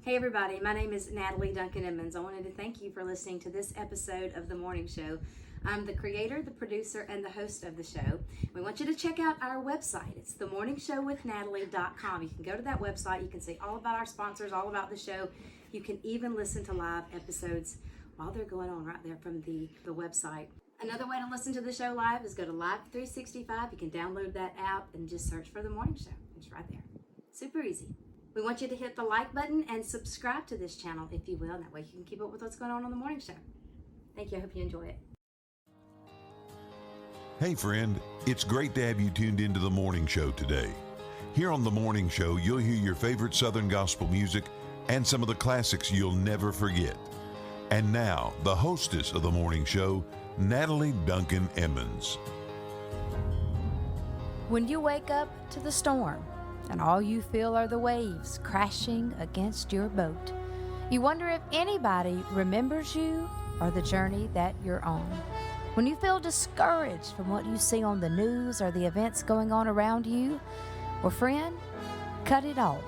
Hey everybody, my name is Natalie Duncan-Emmons. I wanted to thank you for listening to this episode of The Morning Show. I'm the creator, the producer, and the host of the show. We want you to check out our website. It's themorningshowwithnatalie.com. You can go to that website. You can see all about our sponsors, all about the show. You can even listen to live episodes while they're going on right there from the website. Another way to listen to the show live is go to Live 365. You can download that app and just search for The Morning Show. It's right there. Super easy. We want you to hit the like button and subscribe to this channel if you will. That way you can keep up with what's going on The Morning Show. Thank you. I hope you enjoy it. Hey friend, it's great to have you tuned into The Morning Show today. Here on The Morning Show, you'll hear your favorite Southern gospel music and some of the classics you'll never forget. And now, the hostess of The Morning Show, Natalie Duncan-Emmons. When you wake up to the storm and all you feel are the waves crashing against your boat, you wonder if anybody remembers you or the journey that you're on. When you feel discouraged from what you see on the news or the events going on around you, well, friend, cut it off.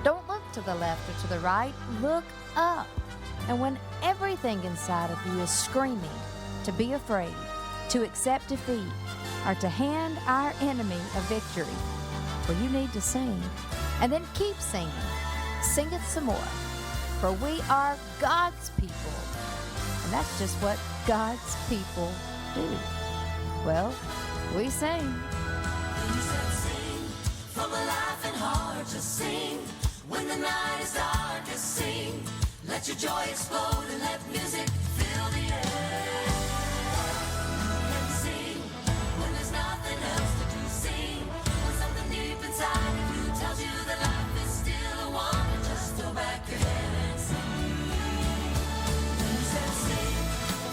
Don't look to the left or to the right, look up. And when everything inside of you is screaming to be afraid, to accept defeat, or to hand our enemy a victory, well, you need to sing. And then keep singing. Sing it some more. For we are God's people. And that's just what God's people do. Well, we sing. You said sing from a life and heart, just sing. When the night is darkest, sing. Let your joy explode and let music fill the air. And sing when there's nothing else to do, sing. When something deep inside of you tells you that life is still a wonder, just throw back your head and sing. You said sing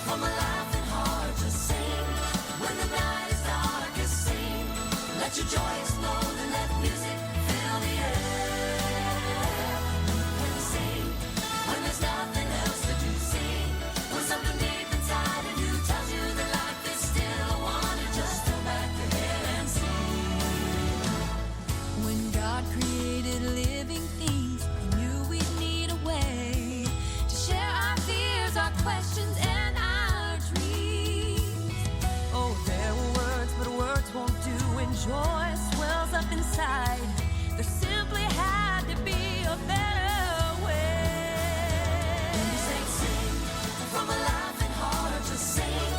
from a life and heart, just sing. When the night is darkest, sing. Let your joy explode and let music fill the air. And sing when there's nothing else to do, sing. When something deep inside of you tells you that life is still a wonder, just throw back your head and sing. When God created living things, He knew we'd need a way to share our fears, our questions, and our dreams. Oh, there were words, but words won't do when joy swells up inside. There simply had to be a better way. You say sing from a life and heart, just sing.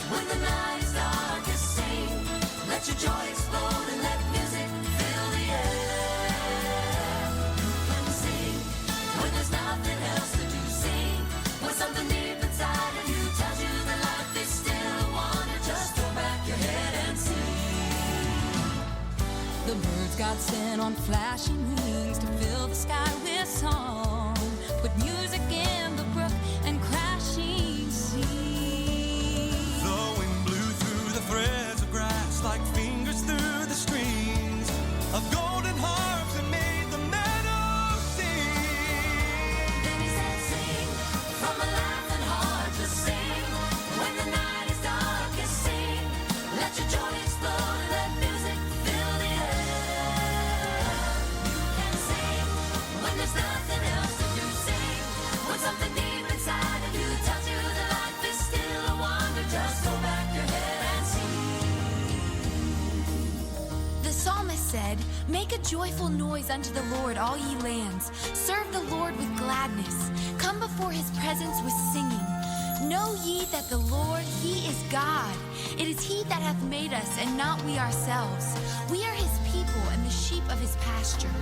When the night is darkest, sing. Let your joy explode and let music fill the air. And sing when there's nothing else to do, sing. When something deep inside of you tells you that life is still a wonder, just throw back your head and sing. The birds God sent on flashing wings to fill the sky with song. Put music in the brook and crashing sea. The wind blew through the threads of grass like fingers through the strings of golden harps and made the meadow sing. Then He said sing from a life and heart, just sing. When the night is darkest, sing. Let your joy explode and let music fill the air. You can sing when there's nothing else to do, sing. When something deep inside of you tells you that life is still a wonder, just throw back your head and sing. The psalmist said, "Make a joyful noise unto the Lord, all ye lands. Serve the Lord with gladness. Come before His presence with singing. Know ye that the Lord, He is God. It is He that hath made us, and not we ourselves. We are His people and the sheep of His pasture.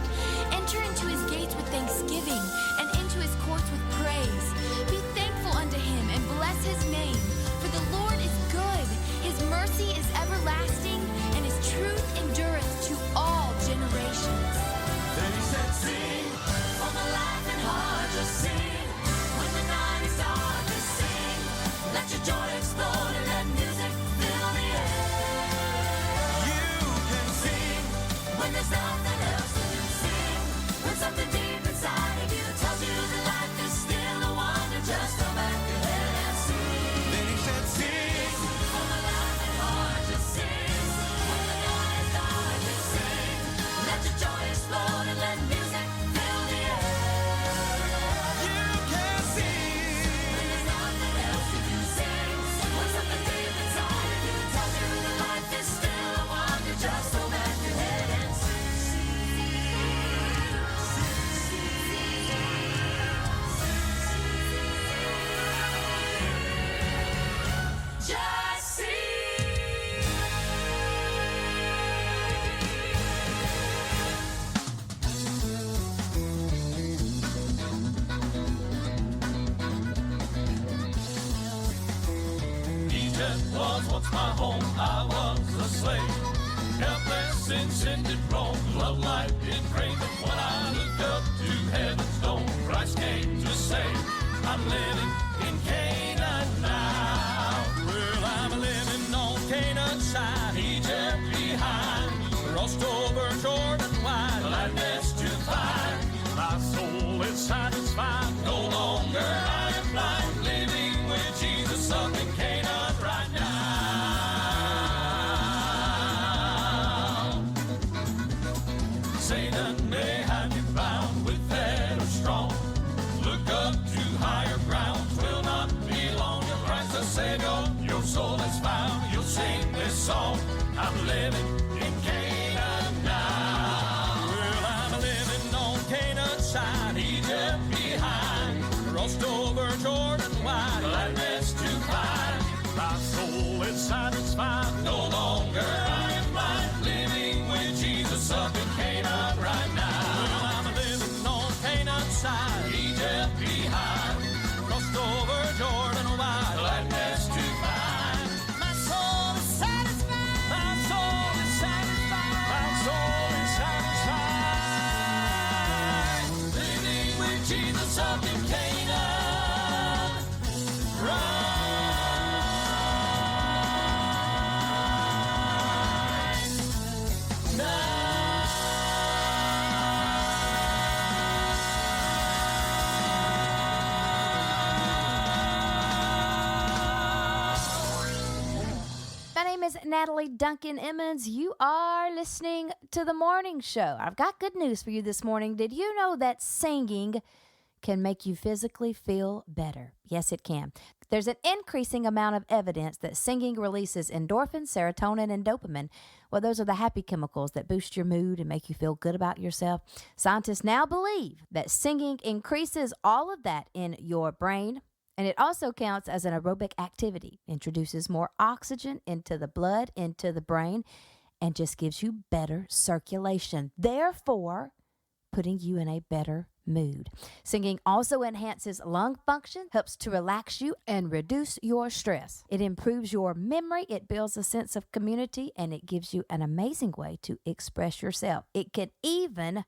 Enter into His gates with thanksgiving, and into His courts with praise. Be thankful unto Him, and bless His name. For the Lord is good, His mercy is everlasting, and His truth endureth to all generations." Then He said, Sing from a life and heart, just sing. When the night is darkest, sing. Let your joy explode and let music fill the air. you can sing. When there's nothing else to do, sing. When something deep inside of you Eden was once my home. I was a slave, helpless in sin did roam. Love light did crave, and when I looked up to heaven's dome, Christ came to save. I'm living in Canaan now. Well, I'm living on Canaan's side, Egypt behind, crossed over Jordan wide, gladness to find. My soul is satisfied, no longer I am blind, living with Jesus up in Canaan right now. Satan may have you bound with fetters strong. Look up to higher ground, will not be long. In Christ the Savior, your soul is found. You'll sing this song. I'm living in Canaan now. Well, I'm living on Canaan's side, Egypt behind, crossed over Jordan wide, gladness to find. My soul is satisfied, no longer I am blind, living with Jesus up in Canaan right now. Well, I'm living on Canaan's side, Egypt behind, crossed over Jordan wide, gladness to find. My soul is satisfied. My soul is satisfied. My soul is satisfied. Living with Jesus up in Canaan right My name is Natalie Duncan-Emmons. You are listening to The Morning Show. I've got good news for you this morning. Did you know that singing can make you physically feel better? Yes, it can. There's an increasing amount of evidence that singing releases endorphins, serotonin, and dopamine. Well, those are the happy chemicals that boost your mood and make you feel good about yourself. Scientists now believe that singing increases all of that in your brain. And it also counts as an aerobic activity, introduces more oxygen into the blood, into the brain, and just gives you better circulation, therefore putting you in a better mood. Singing also enhances lung function, helps to relax you and reduce your stress. It improves your memory, it builds a sense of community, and it gives you an amazing way to express yourself. It can even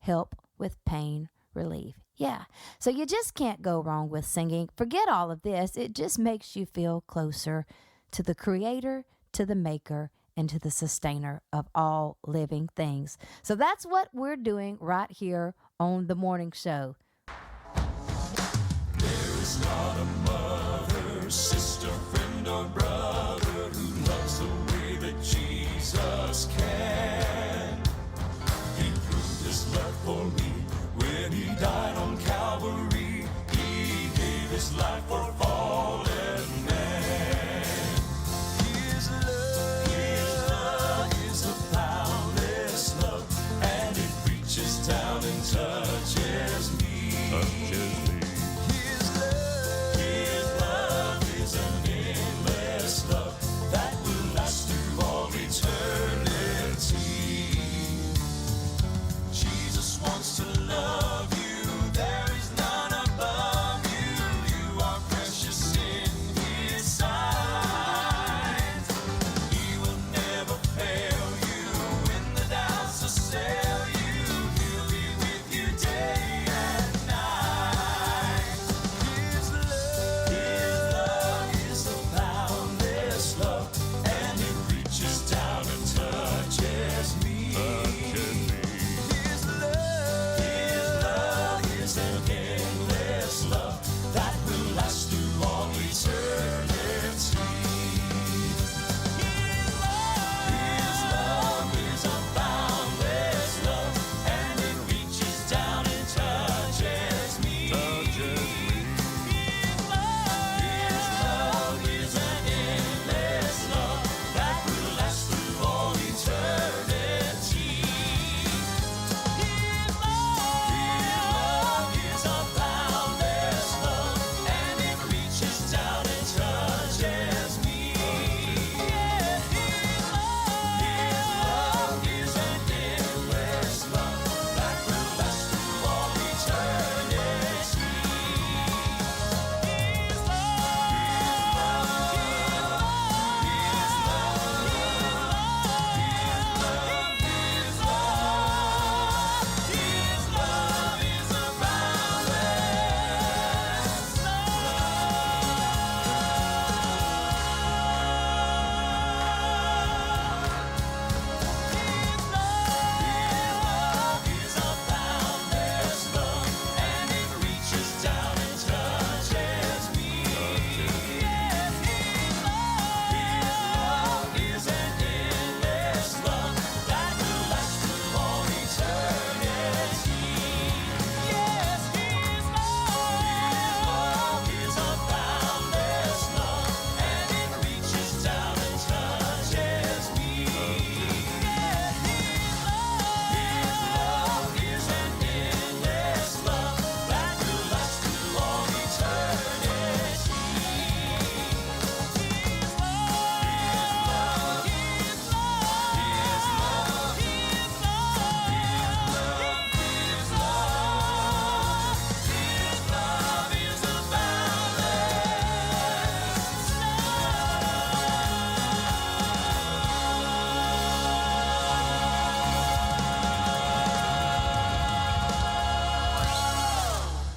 help with pain relief. Yeah, so you just can't go wrong with singing. Forget all of this. It just makes you feel closer to the Creator, to the Maker, and to the Sustainer of all living things. So that's what we're doing right here on The Morning Show. There is not a mother, sister, friend, or brother who loves the way that Jesus can. He proved his love for me when he died on Calvary. He gave his life for fallen man. His love is a boundless love, and it reaches down and touches me.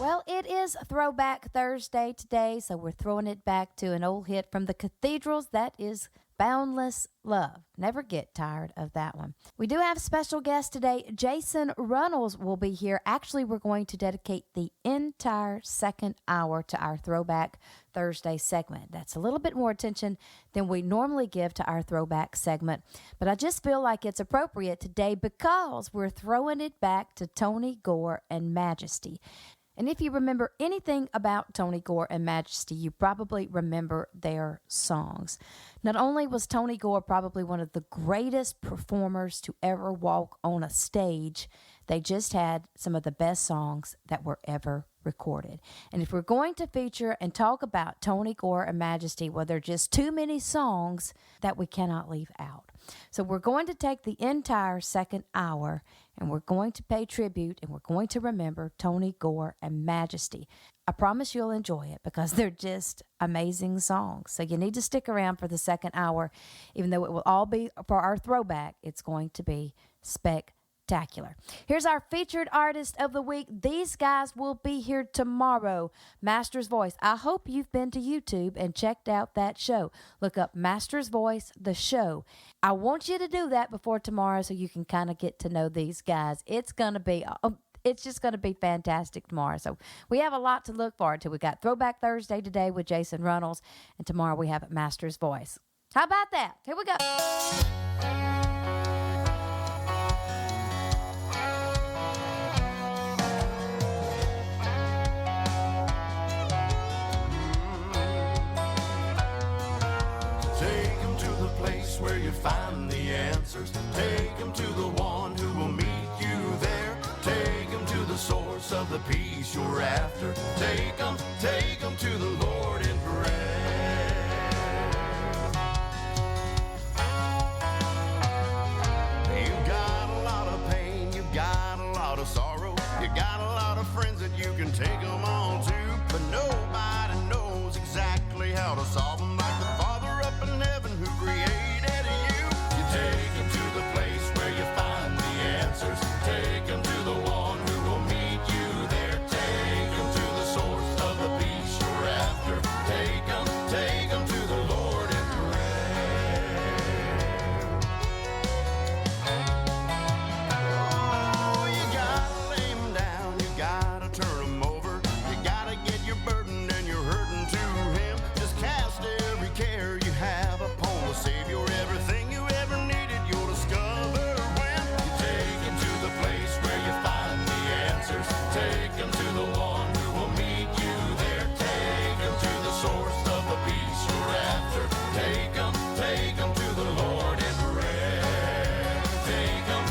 Well, it is Throwback Thursday today, so we're throwing it back to an old hit from the Cathedrals. That is Boundless Love. Never get tired of that one. We do have special guest today. Jason Runnels will be here. Actually, we're going to dedicate the entire second hour to our Throwback Thursday segment. That's a little bit more attention than we normally give to our throwback segment, but I just feel like it's appropriate today because we're throwing it back to Tony Gore and Majesty. And if you remember anything about Tony Gore and Majesty, you probably remember their songs. Not only was Tony Gore probably one of the greatest performers to ever walk on a stage, they just had some of the best songs that were ever recorded. And if we're going to feature and talk about Tony Gore and Majesty, well, there are just too many songs that we cannot leave out. So we're going to take the entire second hour and we're going to pay tribute and we're going to remember Tony Gore and Majesty. I promise you'll enjoy it because they're just amazing songs. So you need to stick around for the second hour. Even though it will all be for our throwback, it's going to be spectacular. Here's our featured artist of the week. These guys will be here tomorrow. Master's Voice. I hope you've been to YouTube and checked out that show. Look up Master's Voice, the show. I want you to do that before tomorrow so you can kind of get to know these guys. It's just going to be fantastic tomorrow. So we have a lot to look forward to. We got Throwback Thursday today with Jason Runnels, and tomorrow we have Master's Voice. How about that? Here we go. Where you find the answers. Take them to the one who will meet you there. Take them to the source of the peace you're after. Take them to the Lord in prayer. You've got a lot of pain, you've got a lot of sorrow, you got a lot of friends that you can take them on to, but nobody knows exactly how to solve them like the Father up in heaven who created. Take them to the place where you find the answers. Take them to the one who will meet you there. Take them to the source of the peace you're after. Take them to the Lord in prayer. Oh, you gotta lay them down, you gotta turn them over. You gotta get your burden and your hurting to Him. Just cast every care you have upon the Savior. Everything you ever needed, you'll discover when you take him to the place where you find the answers. Take him to the one who will meet you there. Take him to the source of the peace you're after. Take him to the Lord in prayer. Take him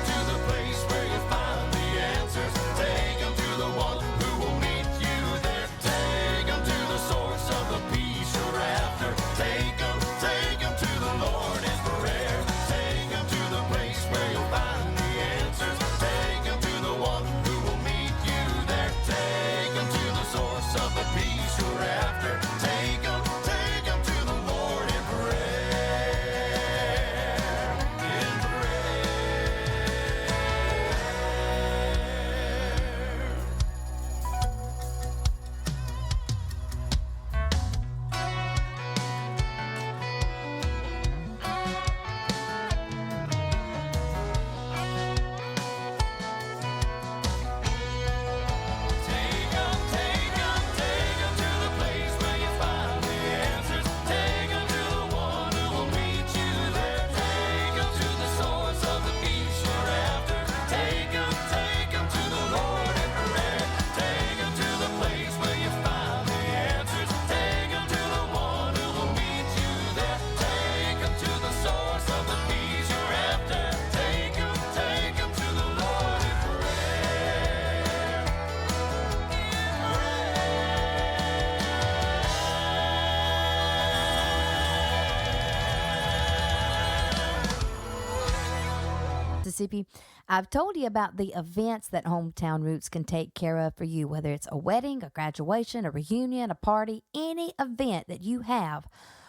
to the place where you find the answers. Take him to the one who will meet you there. Take him to the source of the peace you're after. Take him to the Lord in prayer. Take him to the place where you'll find the answers. Take him to the one who will meet you there. Take him to the source of the peace you're after. Take him to the Lord in prayer. In Mississippi. I've told you about the events that Hometown Roots can take care of for you, whether it's a wedding, a graduation, a reunion, a party, any event that you have.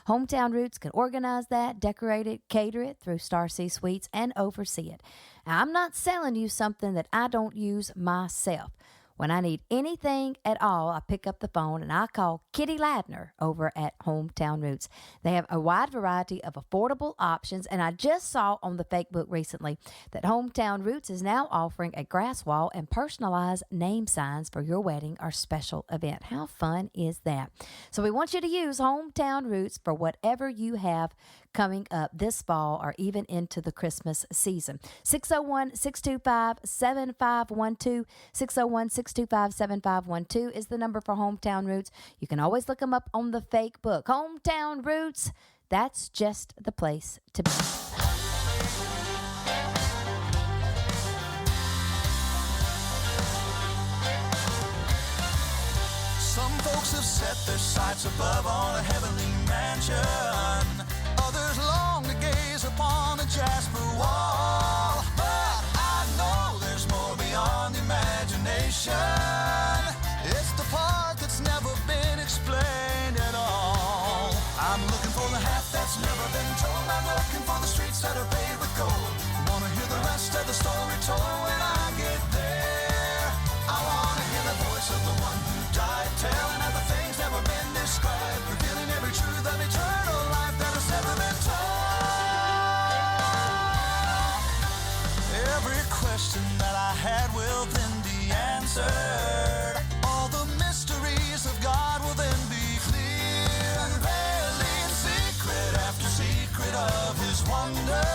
Hometown Roots can organize that, decorate it, cater it through Star C Suites, and oversee it. Now, I'm not selling you something that I don't use myself. When I need anything at all, I pick up the phone and I call Kitty Ladner over at Hometown Roots. They have a wide variety of affordable options, and I just saw on the Facebook recently that Hometown Roots is now offering a grass wall and personalized name signs for your wedding or special event. How fun is that? So we want you to use Hometown Roots for whatever you have coming up this fall or even into the Christmas season. 601-625-7512. 601-625-7512 is the number for Hometown Roots. You can always look them up on the Facebook. Hometown Roots, that's just the place to be. Some folks have set their sights above on a heavenly mansion. Others long to gaze upon a jasper wall. But I know there's more beyond imagination. It's the part that's never been explained at all. I'm looking for the half that's never been told. I'm looking for the streets that are paved with gold. Wanna hear the rest of the story told when I get there. I wanna hear the voice of the one who died, telling of the things never been described, revealing every truth of eternal life that has never been told. Every question that I had will then be answered. All the mysteries of God will then be clear, unveiling secret after secret of his wonder.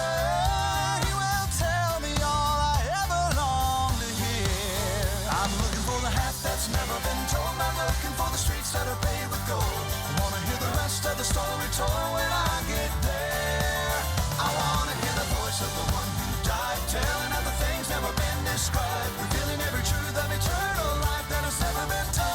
He will tell me all I ever long to hear. I'm looking for the half that's never been told. I'm looking for the streets that are paved with gold. I wanna hear the rest of the story told when I get there. I wanna hear the voice of the one who died, telling of the things never been described, revealing every truth of eternal life that has never been told.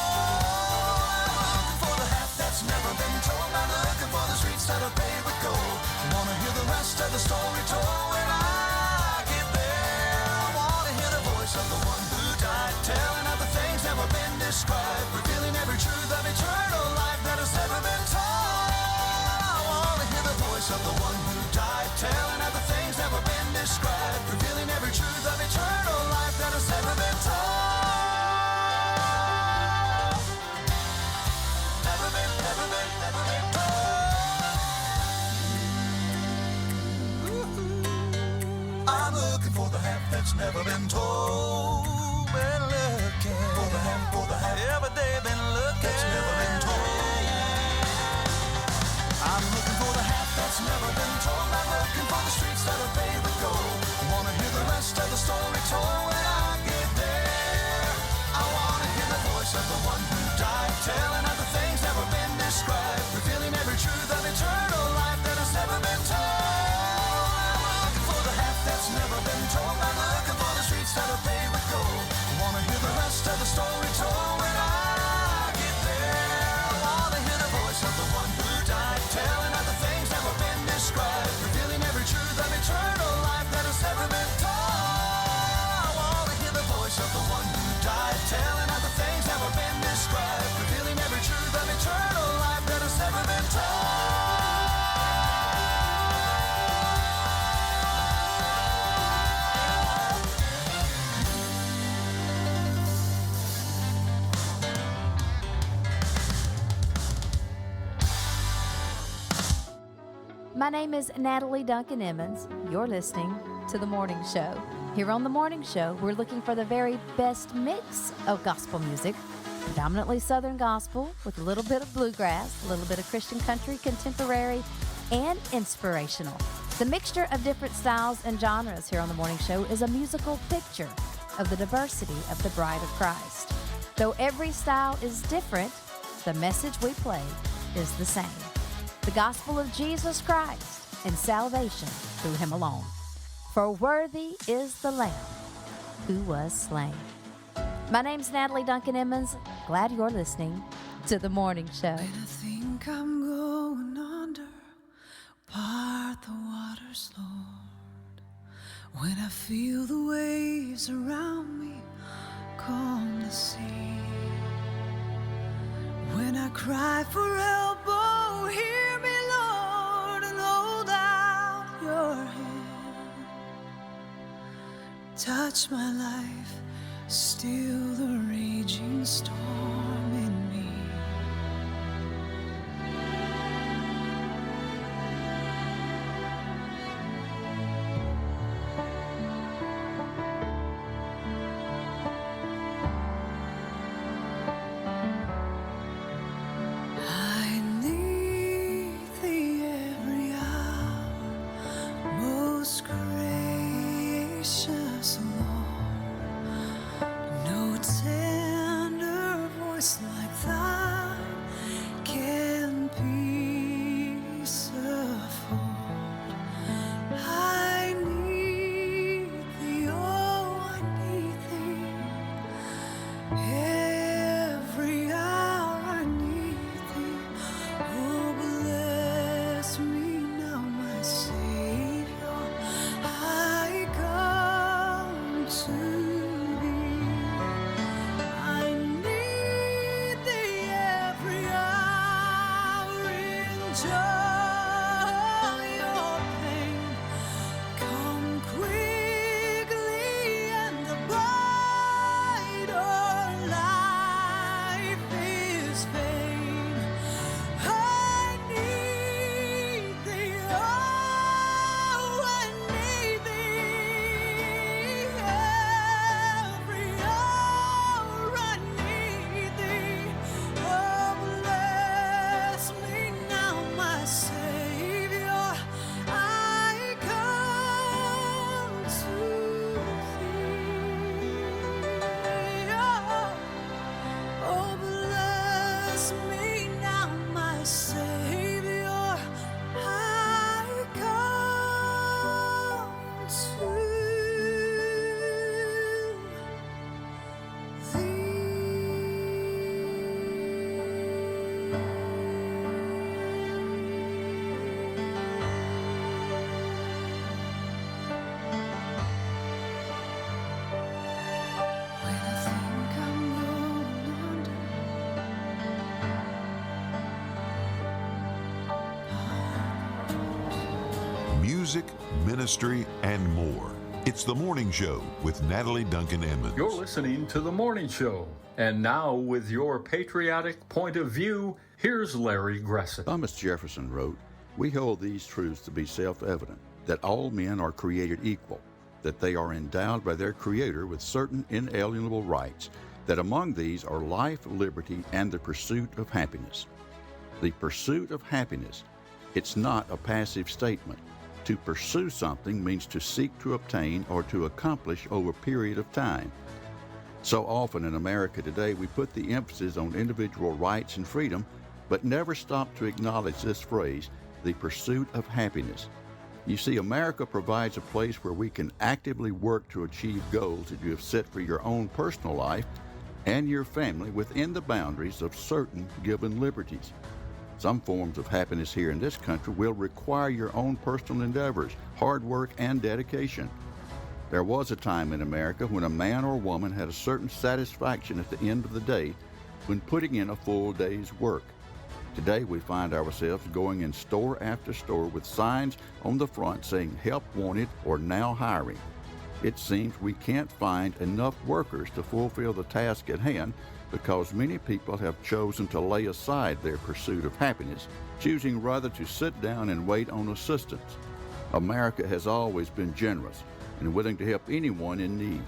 I'm looking for the half that's never been told. I'm looking for the streets that are paved with gold. I wanna hear the rest of the story told when I get there. I wanna hear the voice of the one who died, telling of the things never been described, revealing every truth of eternal life that has never been told. I wanna hear the voice of the one who died, telling of the things never been described, revealing every truth of eternal life that has never been told. Never been told. I'm looking for the half that's never been told. Been looking for the half, every day been looking that's never been told. I'm looking for the half that's never been told. I'm looking for the streets that are paved with gold. I wanna hear the rest of the story told when I get there. I wanna hear the voice of the one who died, telling of the things never been described, revealing every truth of eternal life that has never been told. I'm looking for the half that's never been told. I'm looking for the streets that are paved with gold. I wanna hear the rest of the story told when I get there. I wanna hear the voice of the one who died, telling of the things never been described, revealing every truth of eternal life that has never been told. I wanna hear the voice of the one who died, telling of the things never been described, revealing every truth of eternal life that has never been told. My name is Natalie Duncan-Emmons. You're listening to The Morning Show. Here on The Morning Show, we're looking for the very best mix of gospel music, predominantly Southern gospel with a little bit of bluegrass, a little bit of Christian country, contemporary, and inspirational. The mixture of different styles and genres here on The Morning Show is a musical picture of the diversity of the Bride of Christ. Though every style is different, the message we play is the same. The gospel of Jesus Christ and salvation through him alone. For worthy is the Lamb who was slain. My name's Natalie Duncan-Emmons. Glad you're listening to The Morning Show. When I think I'm going under, part the waters, Lord. When I feel the waves around me calm the sea. When I cry for help, oh, hear me, Lord, and hold out your hand. Touch my life, still the raging music, ministry, and more. It's The Morning Show with Natalie Duncan-Emmons. You're listening to The Morning Show. And now, with your patriotic point of view, here's Larry Gressett. Thomas Jefferson wrote, "We hold these truths to be self-evident, that all men are created equal, that they are endowed by their Creator with certain inalienable rights, that among these are life, liberty, and the pursuit of happiness." The pursuit of happiness. It's not a passive statement. To pursue something means to seek to obtain or to accomplish over a period of time. So often in America today, we put the emphasis on individual rights and freedom, but never stop to acknowledge this phrase, the pursuit of happiness. You see, America provides a place where we can actively work to achieve goals that you have set for your own personal life and your family within the boundaries of certain given liberties. Some forms of happiness here in this country will require your own personal endeavors, hard work, and dedication. There was a time in America when a man or woman had a certain satisfaction at the end of the day when putting in a full day's work. Today we find ourselves going in store after store with signs on the front saying help wanted or now hiring. It seems we can't find enough workers to fulfill the task at hand because many people have chosen to lay aside their pursuit of happiness, choosing rather to sit down and wait on assistance. America has always been generous and willing to help anyone in need,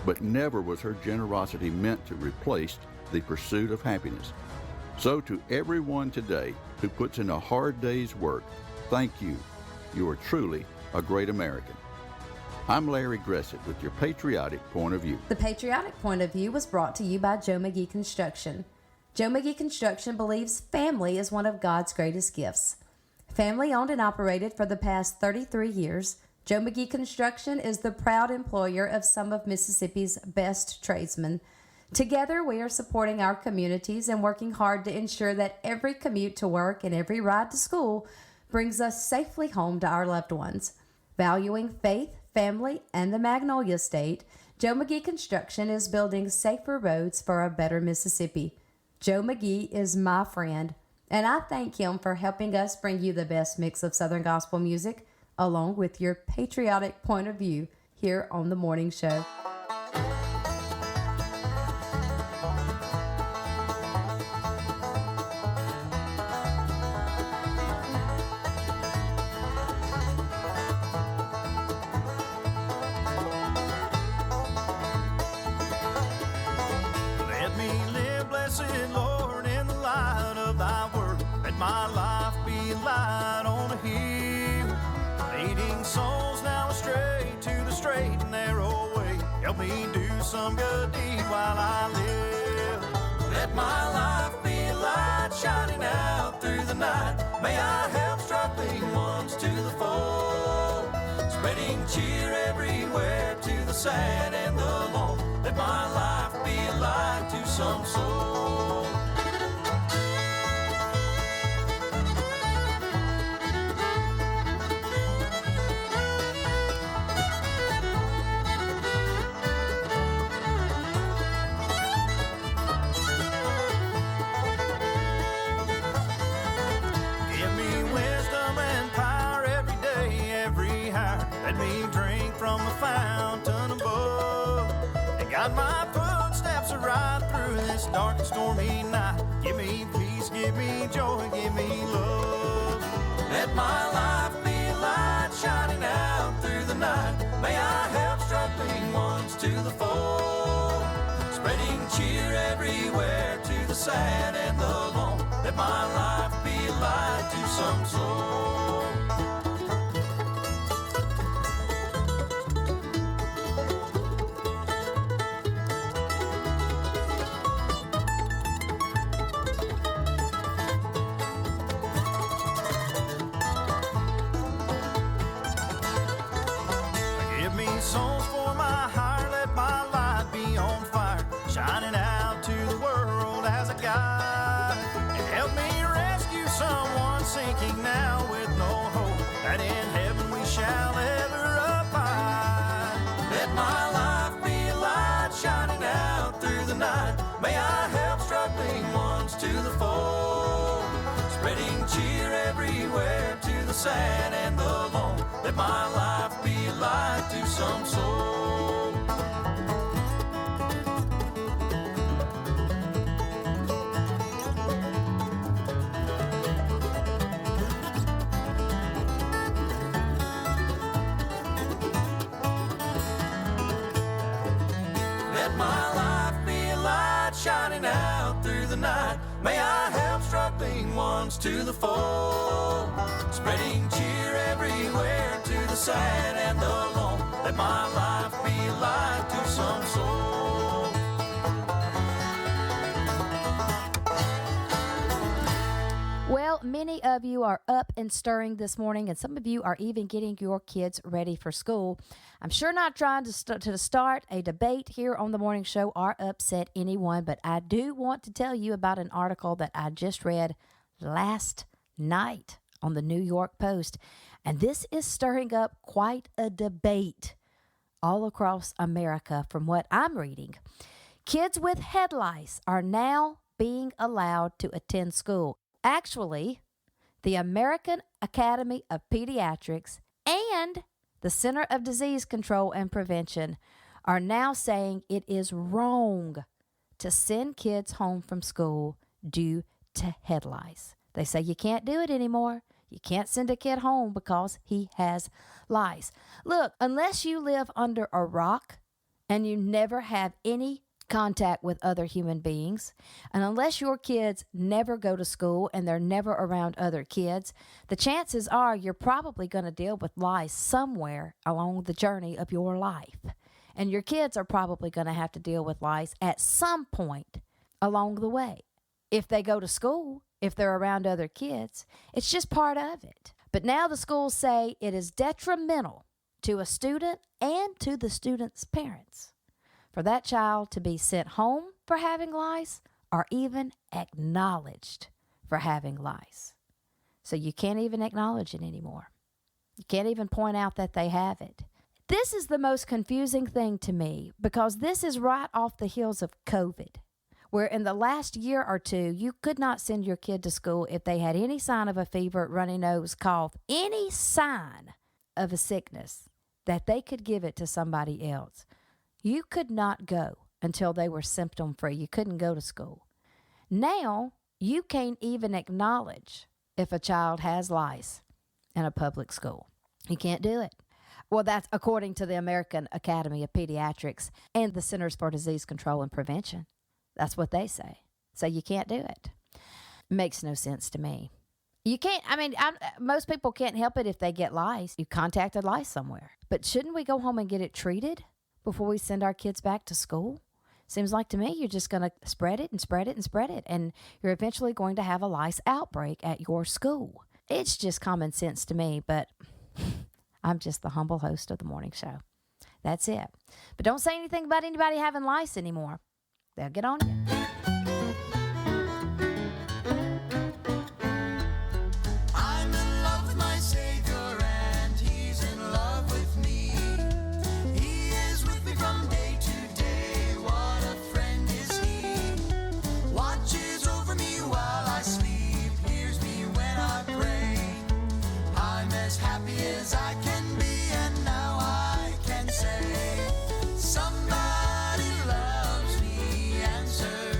but never was her generosity meant to replace the pursuit of happiness. So to everyone today who puts in a hard day's work, thank you. You are truly a great American. I'm Larry Gressett with your Patriotic Point of View. The Patriotic Point of View was brought to you by Joe McGee Construction. Joe McGee Construction believes family is one of God's greatest gifts. Family owned and operated for the past 33 years, Joe McGee Construction is the proud employer of some of Mississippi's best tradesmen. Together, we are supporting our communities and working hard to ensure that every commute to work and every ride to school brings us safely home to our loved ones. Valuing faith, family, and the Magnolia State, Joe McGee Construction is building safer roads for a better Mississippi. Joe McGee is my friend, and I thank him for helping us bring you the best mix of Southern gospel music, along with your patriotic point of view here on The Morning Show. Let me live, blessed Lord, in the light of thy word. Let my life be a light on a hill, leading souls now astray to the straight and narrow way. Help me do some good deed while I live. Let my life be a light shining out through the night. May I help struggling ones to the fold, spreading cheer everywhere to the sad and the lone. Let my life be a light to some soul. Give me wisdom and power every day, every hour. Let me drink from the fountain above, and guide my footsteps right through this dark and stormy night. Give me peace, give me joy, give me love. Let my life be a light shining out through the night. May I help struggling ones to the fold, spreading cheer everywhere to the sad and the lone. Let my life be a light to some soul. Give me souls for my hire, let my light be on fire, shining out to the world as a guide. And help me rescue someone sinking now with no hope, that in heaven we shall ever abide. Let my life be a light shining out through the night. May I help struggling ones to the fold, spreading cheer everywhere to the sad and the lone. Let my life be a light to some soul. Let my life be a light shining out through the night. May I help struggling ones to the full, spreading cheer everywhere to the sad and the lone. Let my life be a light to some soul. Well, many of you are up and stirring this morning, and some of you are even getting your kids ready for school. I'm sure not trying to start a debate here on the morning show or upset anyone, but I do want to tell you about an article that I just read last night on the New York Post, and this is stirring up quite a debate all across America from what I'm reading. Kids with head lice are now being allowed to attend school. Actually, the American Academy of Pediatrics and the Center of Disease Control and Prevention are now saying it is wrong to send kids home from school due to head lice. They say you can't do it anymore. You can't send a kid home because he has lice. Look, unless you live under a rock and you never have any contact with other human beings, and unless your kids never go to school and they're never around other kids, the chances are you're probably going to deal with lice somewhere along the journey of your life. And your kids are probably going to have to deal with lice at some point along the way. If they go to school, if they're around other kids, it's just part of it. But now the schools say it is detrimental to a student and to the student's parents for that child to be sent home for having lice or even acknowledged for having lice. So you can't even acknowledge it anymore. You can't even point out that they have it. This is the most confusing thing to me because this is right off the heels of COVID, where in the last year or two, you could not send your kid to school if they had any sign of a fever, runny nose, cough, any sign of a sickness that they could give it to somebody else. You could not go until they were symptom-free. You couldn't go to school. Now, you can't even acknowledge if a child has lice in a public school. You can't do it. Well, that's according to the American Academy of Pediatrics and the Centers for Disease Control and Prevention. That's what they say. So you can't do it. Makes no sense to me. You can't, most people can't help it if they get lice. You contacted lice somewhere. But shouldn't we go home and get it treated before we send our kids back to school? Seems like to me you're just going to spread it and spread it and spread it, and you're eventually going to have a lice outbreak at your school. It's just common sense to me, but I'm just the humble host of the morning show. That's it. But don't say anything about anybody having lice anymore. They'll get on you. I'm in love with my Savior and He's in love with me. He is with me from day to day. What a friend is He. Watches over me while I sleep. Hears me when I pray. I'm as happy as I can be, and now I can say somebody loves me. Answer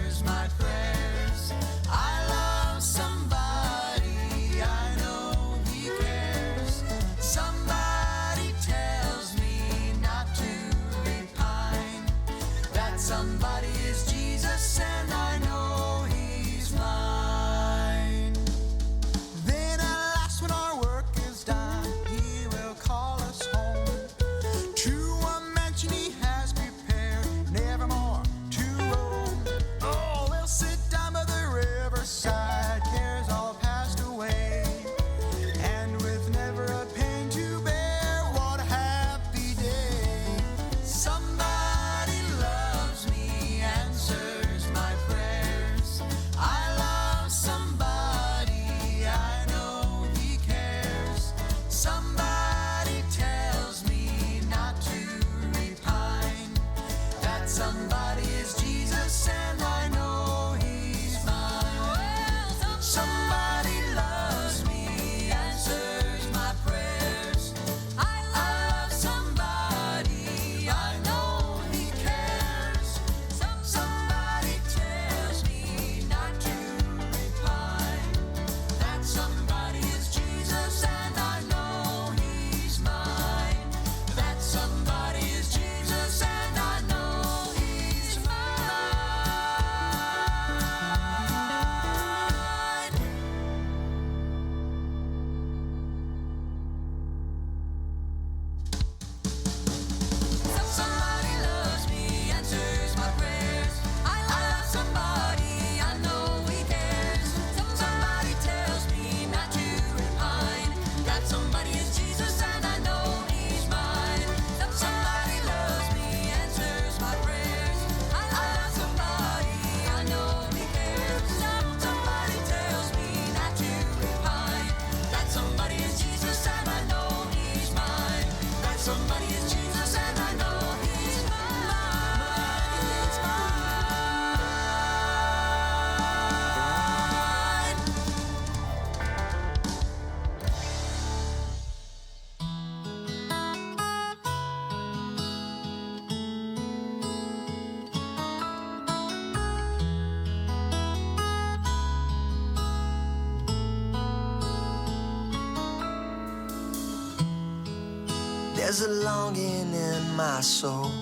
There's a longing in my soul.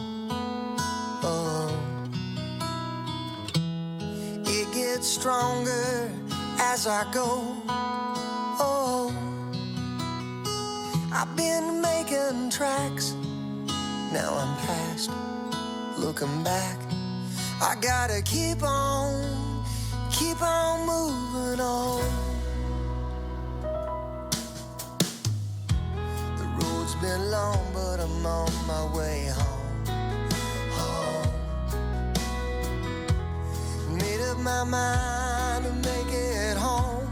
Oh, it gets stronger as I go. Oh, I've been making tracks. Now I'm past looking back. I gotta keep on moving on. The road's been long, but I'm on my way home. Home. Made up my mind to make it home.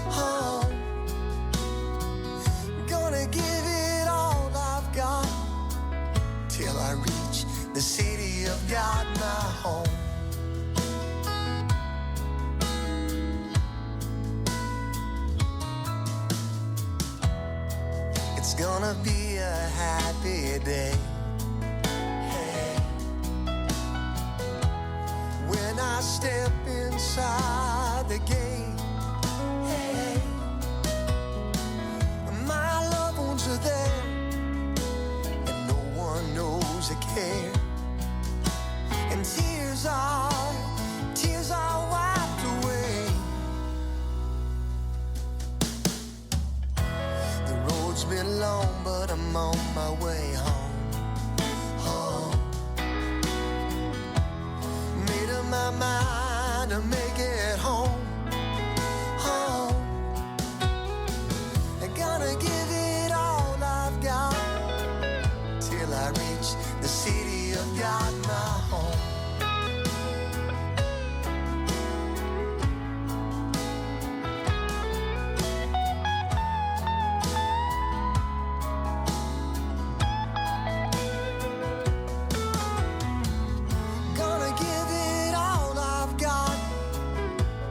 Home. Gonna give it all I've got till I reach the city of God, my home. It's gonna be a happy day. Hey. When I step inside the gate. Hey. My loved ones are there, and no one knows I care. And tears are wiped away. The road's been long, but I'm on my way home. Home. Made up my mind to make it home. Home. I'm gonna give it all I've got till I reach the city of God, my home. Gonna give it all I've got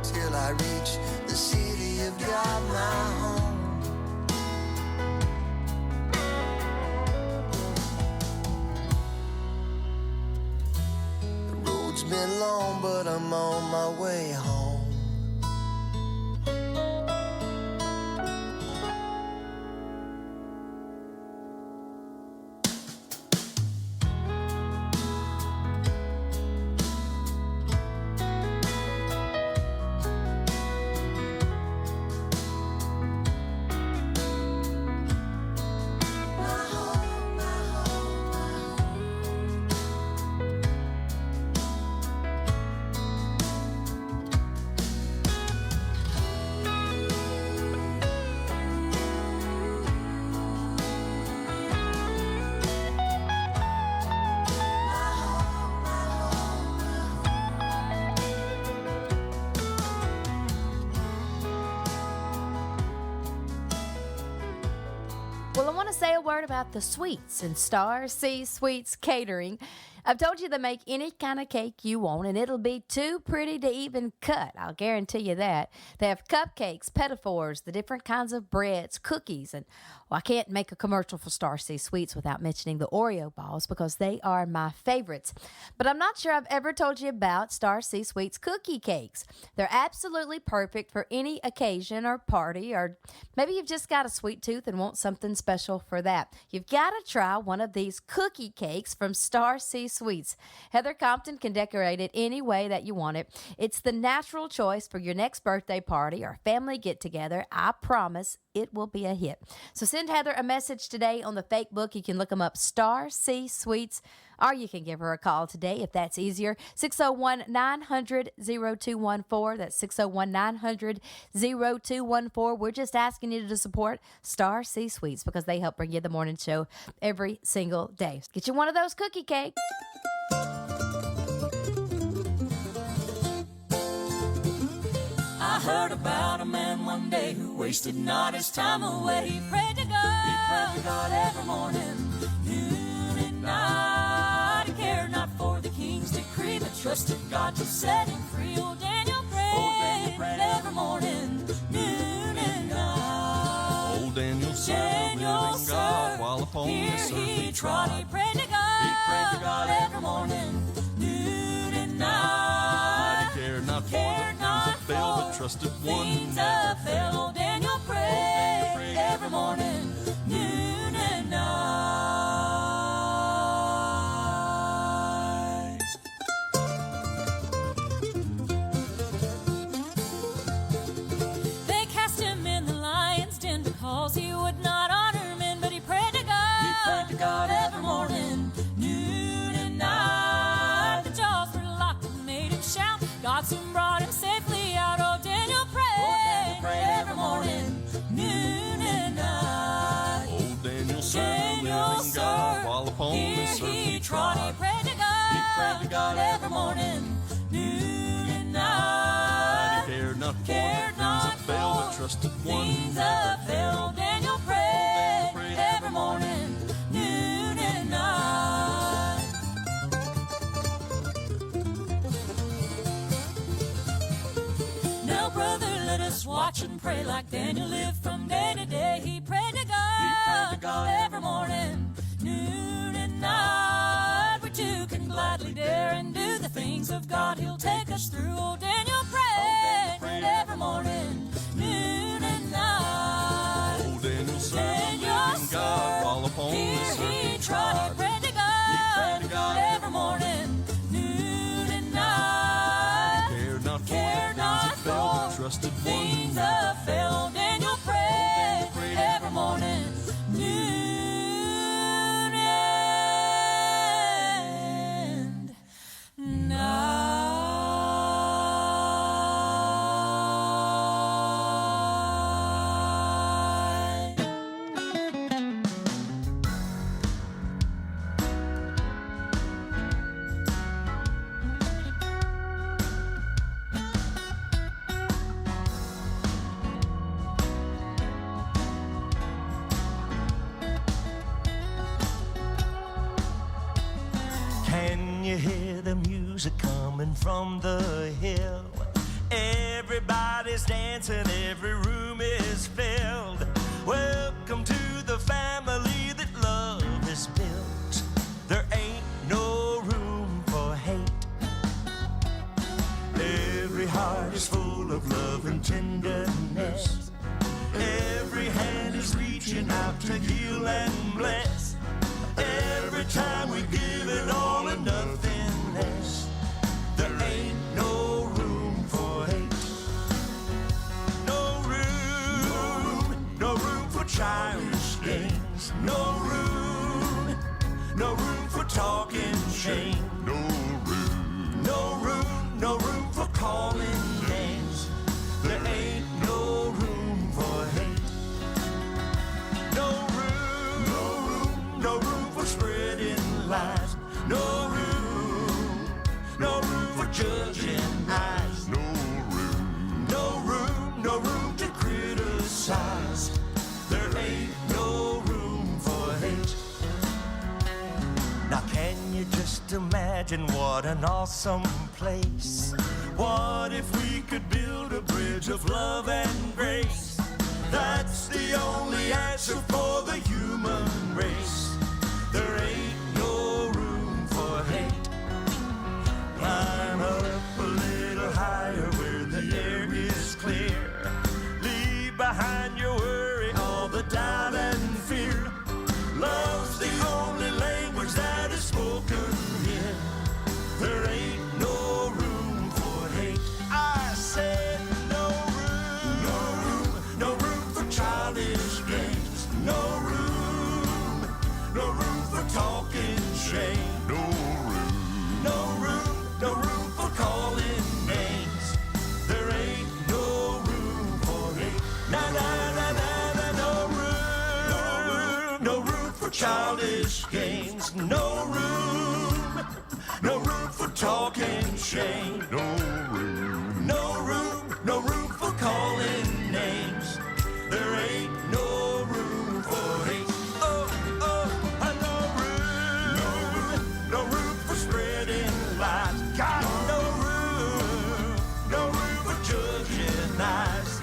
till I reach the city of God, my home. The road's been long, but I'm on my way home. Well, I want to say a word about the sweets and Star C Sweets Catering. I've told you to make any kind of cake you want, and it'll be too pretty to even cut. I'll guarantee you that. They have cupcakes, pettifours, the different kinds of breads, cookies, and I can't make a commercial for Star C Sweets without mentioning the Oreo balls because they are my favorites. But I'm not sure I've ever told you about Star C Sweets cookie cakes. They're absolutely perfect for any occasion or party, or maybe you've just got a sweet tooth and want something special for that. You've got to try one of these cookie cakes from Star C Sweets. Heather Compton can decorate it any way that you want it. It's the natural choice for your next birthday party or family get-together. I promise it will be a hit. So send Heather a message today on the Facebook. You can look them up, Star C Sweets, or you can give her a call today if that's easier. 601-900-0214. That's 601-900-0214. We're just asking you to support Star C Sweets because they help bring you the morning show every single day. Get you one of those cookie cakes. I heard about a man one day who wasted not his time away. He prayed to God every morning, noon and night. He cared not for the king's decree, but trusted God to set him free. Oh, Daniel prayed every morning, noon and night. Old Daniel served the living God while upon this earth he trod. He prayed to God every morning, noon and night. He cared not for the things that fail, but trusted one who never failed. Daniel prayed every morning, noon and night. soon brought him safely out. Oh, Daniel prayed every morning, noon and night. Old Daniel served Daniel the living God while upon here this earth he trod. He prayed to God, He prayed to God every morning, noon and night. He cared not for Cared the not things that fail, but for trusted one who things never that fail. failed. Daniel prayed every morning, noon and night. Now, brother, let us watch and pray like Daniel lived from day to day. He prayed to God, every morning, noon and night. We too can gladly dare and do the things of God. He'll take us through. Oh, Daniel prayed every morning, noon and night. Old Daniel served the Daniel living God while upon here this earth he he trod. He trod. prayed to prayed to God, God every morning, noon and night. Cared not for Cared the things not that fail, but for trusted one who things never that fail. Daniel prayed prayed every morning, noon and night. Can you hear the music coming from the hill? Everybody's dancing, every room is filled. Welcome to the family that love is built. There ain't no room for hate. Every heart is full of love and tenderness. Every hand is reaching out to heal and bless. Every time we give it all and nothing less. There ain't no room for hate. No room, no room for childish games. No room for talking shame. No room for calling names. There ain't no room for hate. No room for spreading lies. No room for judging eyes. No room to criticize. There ain't no room for hate. Now can you just imagine what an awesome place? What if we could build a bridge of love and grace? That's the only answer for the human race. There ain't no room for hate. Climb up a little higher where the air is clear. Leave behind your worry, all the doubt and fear. Love's the only language that is spoken here. There ain't no room for hate. I said no room for childish games. No room for talking shame. No room for calling names. There ain't no room for hate. No room for childish games. No room for talking shame. No room for calling names. There ain't no room for hate. No room for spreading lies. Got no room for judging eyes.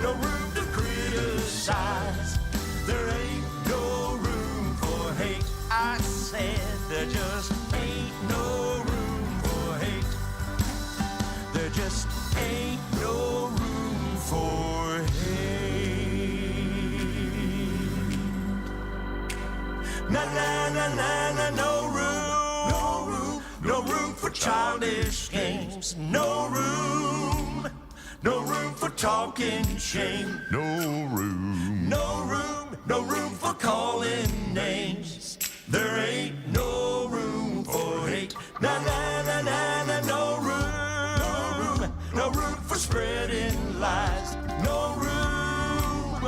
No room to criticize. There ain't no room for hate. I said there just ain't no room for hate. There just ain't no room for hate. No room for childish games. No room for talking shame. No room for calling names. There ain't no room for hate. No for spreading lies. No room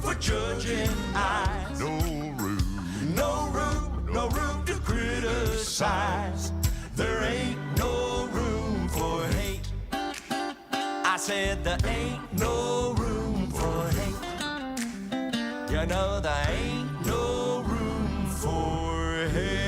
for judging eyes. No room to criticize. There ain't no room for hate. I said there ain't no room for hate. You know there ain't no room for hate.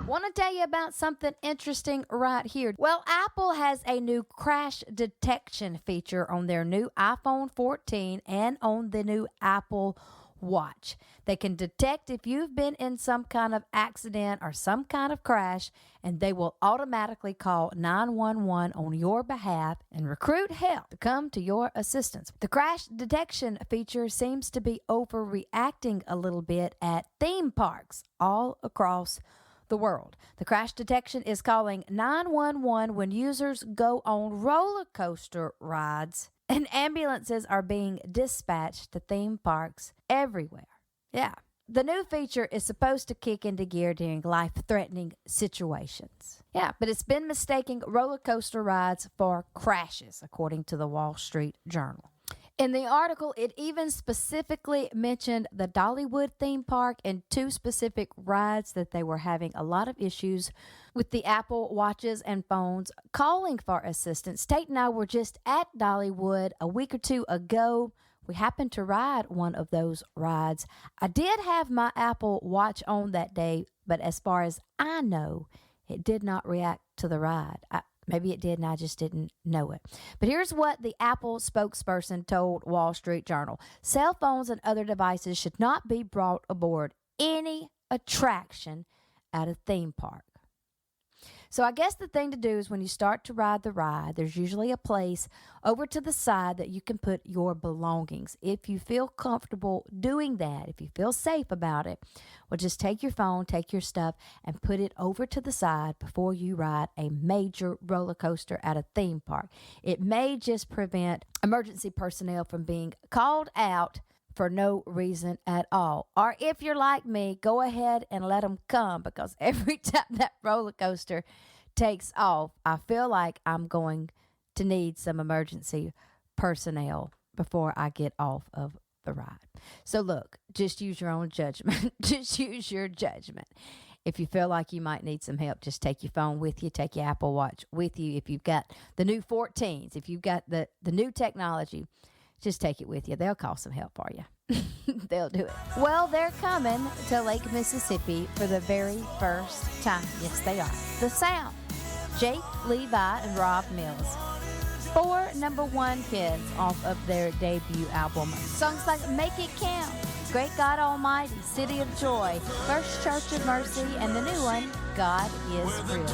Want to tell you about something interesting right here. Well, Apple has a new crash detection feature on their new iPhone 14 and on the new Apple Watch. They can detect if you've been in some kind of accident or some kind of crash, and they will automatically call 911 on your behalf and recruit help to come to your assistance. The crash detection feature seems to be overreacting a little bit at theme parks all across the world. The crash detection is calling 911 when users go on roller coaster rides, and ambulances are being dispatched to theme parks everywhere. Yeah. The new feature is supposed to kick into gear during life-threatening situations. Yeah, but it's been mistaking roller coaster rides for crashes, according to the Wall Street Journal. In the article, it even specifically mentioned the Dollywood theme park and two specific rides that they were having a lot of issues with the Apple Watches and phones calling for assistance. Tate and I were just at Dollywood a week or two ago. We happened to ride one of those rides. I did have my Apple Watch on that day, but as far as I know, it did not react to the ride. Maybe it did and I just didn't know it. But here's what the Apple spokesperson told Wall Street Journal. Cell phones and other devices should not be brought aboard any attraction at a theme park. So I guess the thing to do is when you start to ride the ride, there's usually a place over to the side that you can put your belongings. If you feel comfortable doing that, if you feel safe about it, well, just take your phone, take your stuff, and put it over to the side before you ride a major roller coaster at a theme park. It may just prevent emergency personnel from being called out for no reason at all. Or if you're like me, go ahead and let them come, because every time that roller coaster takes off, I feel like I'm going to need some emergency personnel before I get off of the ride. So look, just use your own judgment. Just use your judgment. If you feel like you might need some help, just take your phone with you, take your Apple Watch with you. If you've got the new 14s, if you've got the new technology, just take it with you. They'll call some help for you. They'll do it. Well, they're coming to Lake Mississippi for the very first time. Yes, they are. The Sound. Jake, Levi, and Rob Mills. 4 #1 hits off of their debut album. Songs like Make It Count, Great God Almighty, City of Joy, First Church of Mercy, and the new one, God is Real.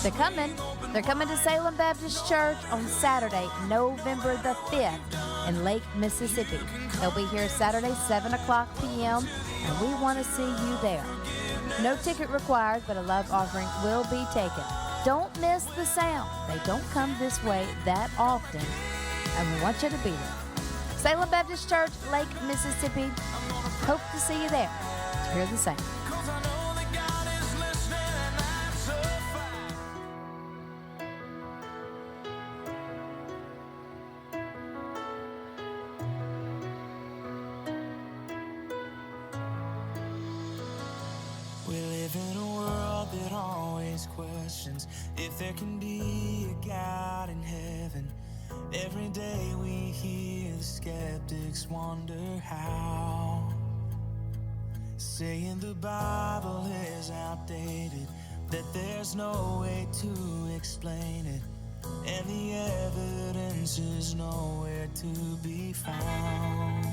They're coming to Salem Baptist Church on Saturday, November the 5th in Lake Mississippi. They'll be here Saturday, 7 o'clock p.m., and we want to see you there. No ticket required, but a love offering will be taken. Don't miss the Sound. They don't come this way that often, and we want you to be there. Salem Baptist Church, Lake Mississippi. Hope to see you there to hear the Sound. We live in a world that always questions if there can be a God in heaven. Every day we hear the skeptics wonder how, saying the Bible is outdated, that there's no way to explain it, and the evidence is nowhere to be found.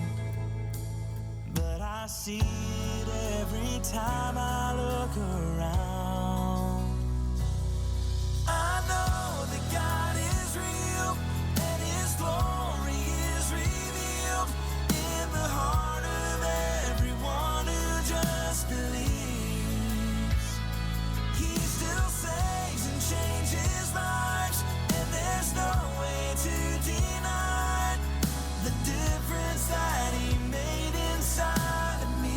But I see it every time I look around. I know that God is real and His glory is revealed in the heart of everyone who just believes. He still saves and changes lives, and there's no way to deny the difference that He made inside of me.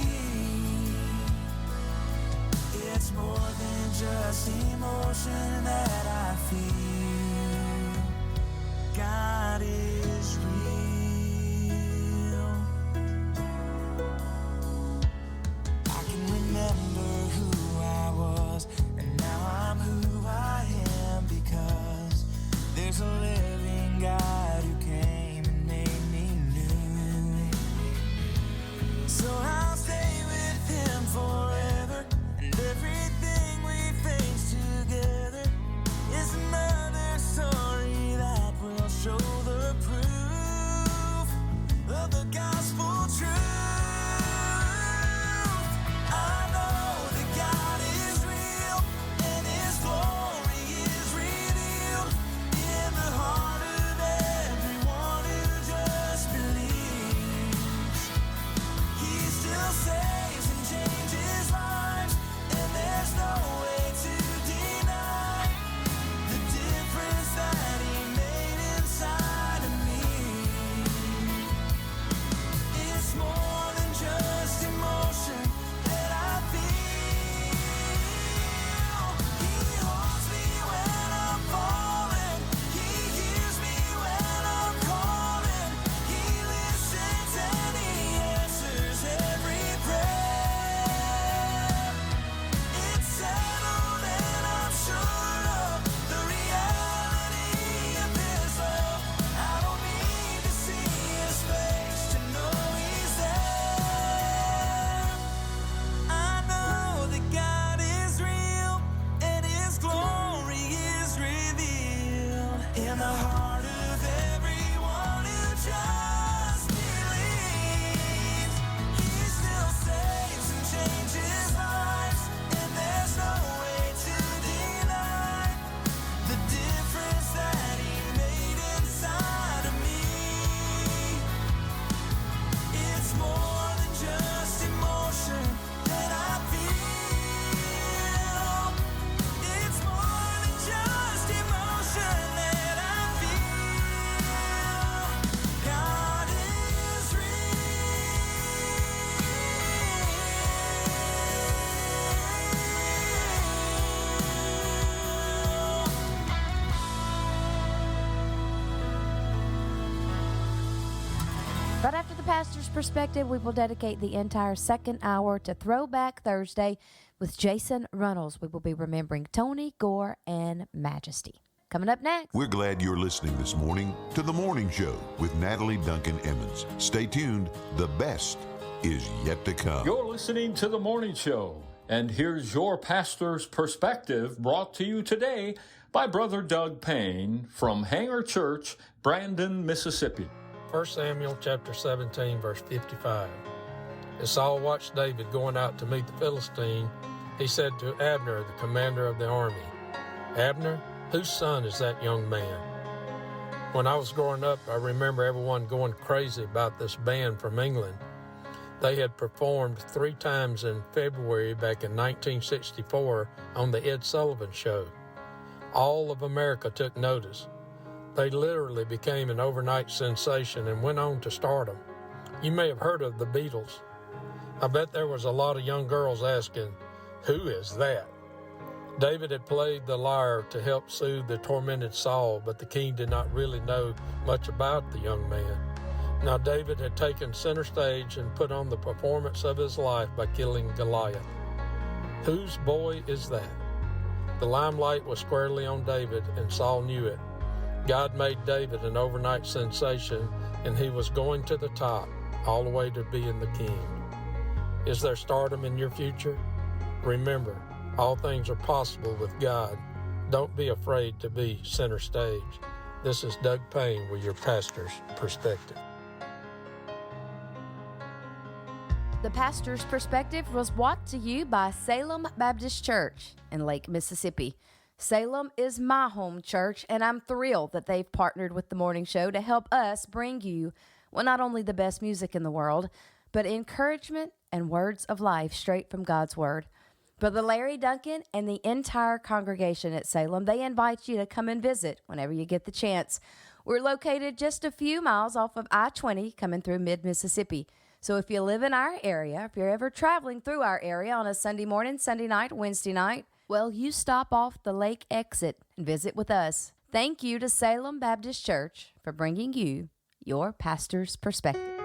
So I'll stay with him forever, and everything we face together is another story that will show the proof of the gospel truth. I know that God is real and his glory is revealed in the heart of everyone who just believes. He still saves and changes lives, and there's no way to deny the difference that he made inside of me. It's more than just emotion that I feel. He holds me when I'm falling. He hears me when I'm calling. He listens and he answers every prayer. It's settled and I'm sure of the reality of his love. I don't need to see his face to know he's there. I know that God is real and his glory is revealed in the heart of everyone who just believes. He still saves and changes lives, and there's no way to deny the difference that he made inside of me. It's more than just emotion that I feel. It's more than just emotion that I feel. God is Right after the pastor's perspective, we will dedicate the entire second hour to Throwback Thursday with Jason Runnels. We will be remembering Tony, Gore, and Majesty. Coming up next. We're glad you're listening this morning to The Morning Show with Natalie Duncan-Emmons. Stay tuned. The best is yet to come. You're listening to The Morning Show, and here's your pastor's perspective brought to you today by Brother Doug Payne from Hanger Church, Brandon, Mississippi. 1 Samuel chapter 17, verse 55. As Saul watched David going out to meet the Philistine, he said to Abner, the commander of the army, "Abner, whose son is that young man?" When I was growing up, I remember everyone going crazy about this band from England. They had performed 3 times in February back in 1964 on the Ed Sullivan Show. All of America took notice. They literally became an overnight sensation and went on to stardom. You may have heard of the Beatles. I bet there was a lot of young girls asking, "Who is that?" David had played the lyre to help soothe the tormented Saul, but the king did not really know much about the young man. Now David had taken center stage and put on the performance of his life by killing Goliath. Whose boy is that? The limelight was squarely on David, and Saul knew it. God made David an overnight sensation, and he was going to the top, all the way to being the king. Is there stardom in your future? Remember, all things are possible with God. Don't be afraid to be center stage. This is Doug Payne with your pastor's perspective. The pastor's perspective was brought to you by Salem Baptist Church in Lake, Mississippi. Salem is my home church, and I'm thrilled that they've partnered with The Morning Show to help us bring you, well, not only the best music in the world, but encouragement and words of life straight from God's Word. Brother Larry Duncan and the entire congregation at Salem, they invite you to come and visit whenever you get the chance. We're located just a few miles off of I-20 coming through mid-Mississippi. So if you live in our area, if you're ever traveling through our area on a Sunday morning, Sunday night, Wednesday night, well, you stop off the lake exit and visit with us. Thank you to Salem Baptist Church for bringing you your pastor's perspective.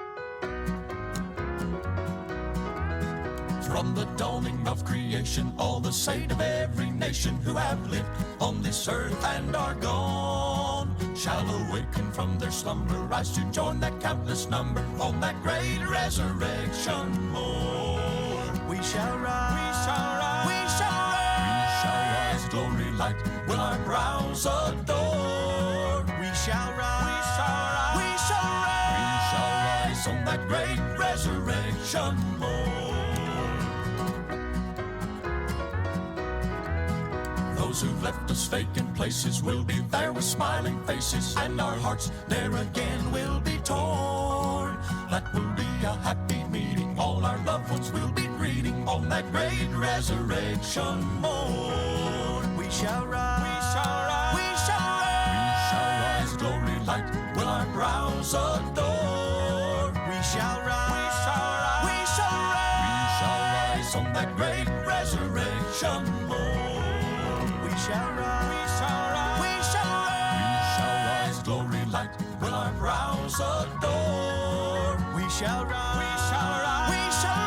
From the dawning of creation, all the saints of every nation who have lived on this earth and are gone. shall awaken from their slumber, rise to join that countless number on that great resurrection morn. We shall rise. We shall rise. We shall rise. We shall rise. Glory light will our brows adore. We shall rise. We shall rise. We shall rise. We shall rise on that great resurrection morn. Those who've left us vacant places will be there with smiling faces, and our hearts there again will be torn. That will be a happy meeting, all our loved ones will be greeting on that great resurrection morn. We shall rise. We shall rise. We shall rise. We shall rise. Glory light will our brows adore. We shall rise. We shall rise. We shall rise. We shall rise on that great resurrection morn. We shall rise. We shall rise. We shall rise. We shall rise. Glory light will our brows adore. We shall rise. We shall rise. We shall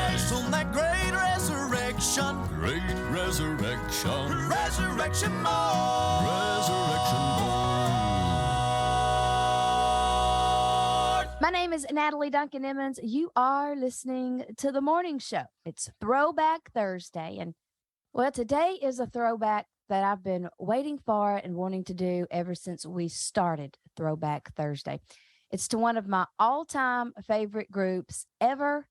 rise. On that great resurrection. Great resurrection. Resurrection morn. Resurrection morn. My name is Natalie Duncan-Emmons. You are listening to The Morning Show. It's Throwback Thursday. And, well, today is a throwback that I've been waiting for and wanting to do ever since we started Throwback Thursday. It's to one of my all-time favorite groups ever,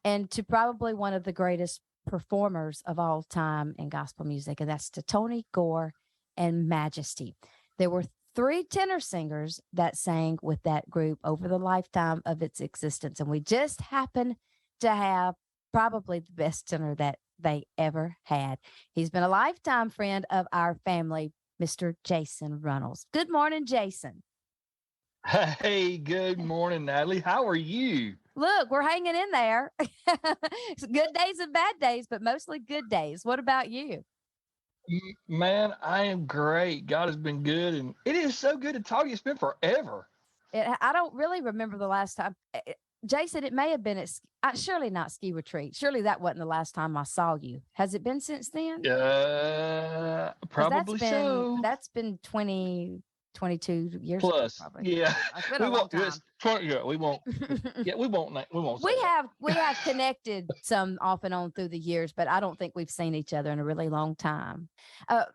and to probably one of the greatest performers of all time in gospel music, and that's to Tony, Gore, and Majesty. There were 3 tenor singers that sang with that group over the lifetime of its existence, and we just happen to have probably the best tenor that they ever had. He's been a lifetime friend of our family, Mr. Jason Runnels. Good morning, Jason. Hey, good morning, Natalie. How are you? Look, we're hanging in there. Good days and bad days, but mostly good days. What about you? Man, I am great. God has been good, and it is so good to talk to you. It's been forever. I don't really remember the last time. Jason, it may have been at surely not ski retreat. Surely that wasn't the last time I saw you. Has it been since then? Probably so. That's been 22 years plus. Ago, probably. Yeah, It's been a long time. We won't. Yeah, we won't. We have connected some off and on through the years, but I don't think we've seen each other in a really long time.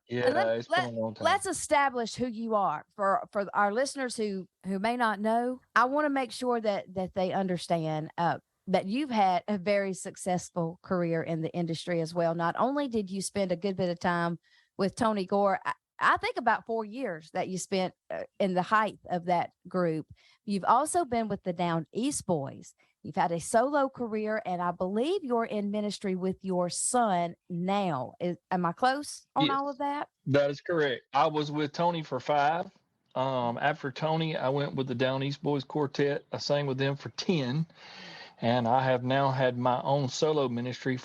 It's been a long time. Let's establish who you are for our listeners who may not know. I want to make sure that they understand that you've had a very successful career in the industry as well. Not only did you spend a good bit of time with Tony Gore, I think about 4 years that you spent in the height of that group. You've also been with the Down East Boys. You've had a solo career, and I believe you're in ministry with your son now. Am I close on all of that? That is correct. I was with Tony for 5. After Tony, I went with the Down East Boys Quartet. I sang with them for 10, and I have now had my own solo ministry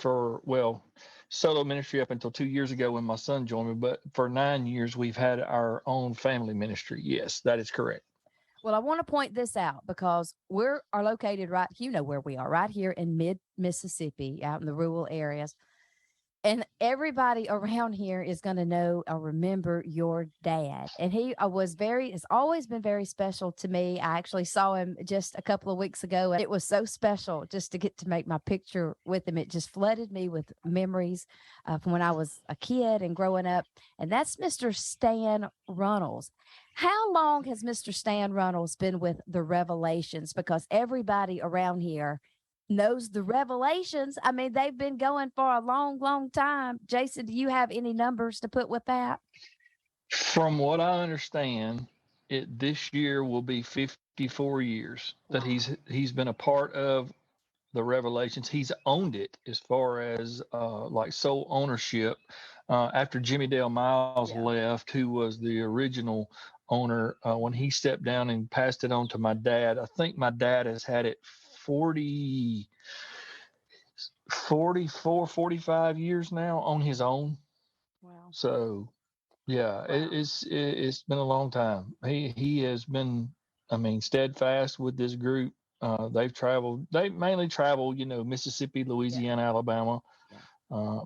solo ministry up until 2 years ago when my son joined me. But for 9 years, we've had our own family ministry. Yes, that is correct. Well, I want to point this out because we are located right where we are, right here in mid-Mississippi, out in the rural areas. And everybody around here is going to know or remember your dad. And he has always been very special to me. I actually saw him just a couple of weeks ago, and it was so special just to get to make my picture with him. It just flooded me with memories from when I was a kid and growing up. And that's Mr. Stan Runnels. How long has Mr. Stan Runnels been with the Revelations? Because everybody around here knows the Revelations. I mean, they've been going for a long, long time. Jason, do you have any numbers to put with that? From what I understand, this year will be 54 years that he's been a part of the Revelations. He's owned it as far as like sole ownership. After Jimmy Dale Miles left, who was the original owner, when he stepped down and passed it on to my dad, I think my dad has had it 44, 45 years now on his own. Wow. So yeah, it's been a long time. He has been, steadfast with this group. They mainly travel, Mississippi, Louisiana, Alabama.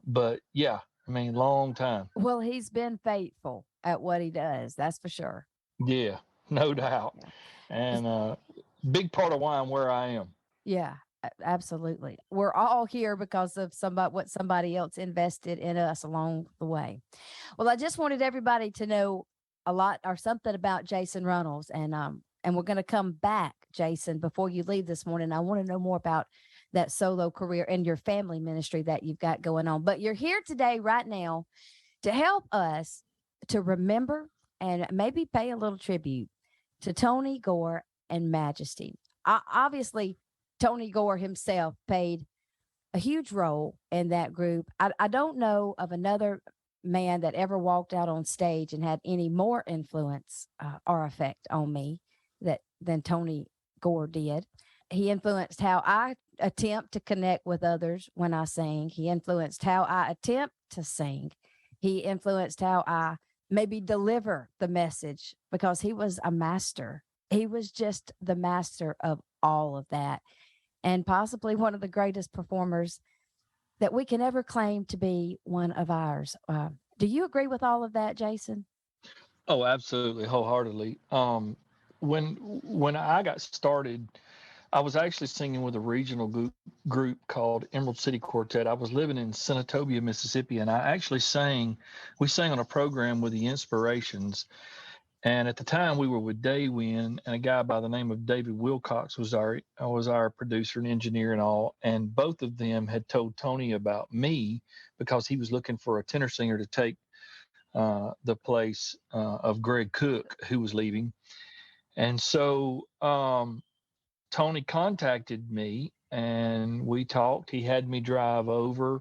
But yeah, I mean, long time. Well, he's been faithful at what he does. That's for sure. Yeah, no doubt. Yeah. And big part of why I'm where I am. Yeah, absolutely. We're all here because of what somebody else invested in us along the way. Well, I just wanted everybody to know a lot or something about Jason Runnels, and we're going to come back, Jason, before you leave this morning. I want to know more about that solo career and your family ministry that you've got going on. But you're here today, right now, to help us to remember and maybe pay a little tribute to Tony, Gore, and Majesty. Obviously, Tony Gore himself played a huge role in that group. I don't know of another man that ever walked out on stage and had any more influence or effect on me than Tony Gore did. He influenced how I attempt to connect with others when I sing. He influenced how I attempt to sing. He influenced how I maybe deliver the message, because he was a master. He was just the master of all of that, and possibly one of the greatest performers that we can ever claim to be one of ours. Do you agree with all of that, Jason? Oh, absolutely, wholeheartedly. When I got started, I was actually singing with a regional group called Emerald City Quartet. I was living in Senatobia, Mississippi, and we sang on a program with the Inspirations. And at the time, we were with Daywin, and a guy by the name of David Wilcox was our producer and engineer and all. And both of them had told Tony about me because he was looking for a tenor singer to take the place of Greg Cook, who was leaving. And so Tony contacted me, and we talked. He had me drive over.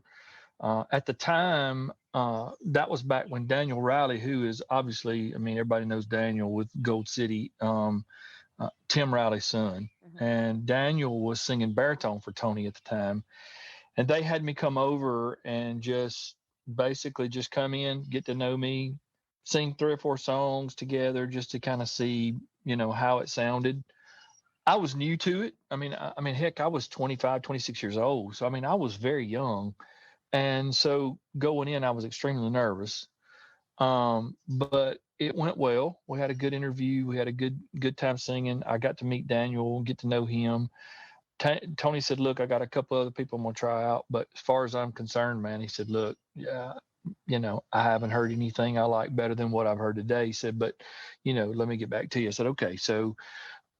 At the time, that was back when Daniel Riley, who is obviously, I mean, everybody knows Daniel with Gold City, Tim Riley's son. Mm-hmm. And Daniel was singing baritone for Tony at the time. And they had me come over and just basically just come in, get to know me, sing 3 or 4 songs together just to kind of see, how it sounded. I was new to it. I mean, heck, I was 25, 26 years old. So, I mean, I was very young. And so going in, I was extremely nervous. But it went well. We had a good interview. We had a good time singing. I got to meet Daniel and get to know him. Tony said, look, I got a couple other people I'm going to try out. But as far as I'm concerned, man, he said, look, yeah, I haven't heard anything I like better than what I've heard today. He said, but, let me get back to you. I said, okay. So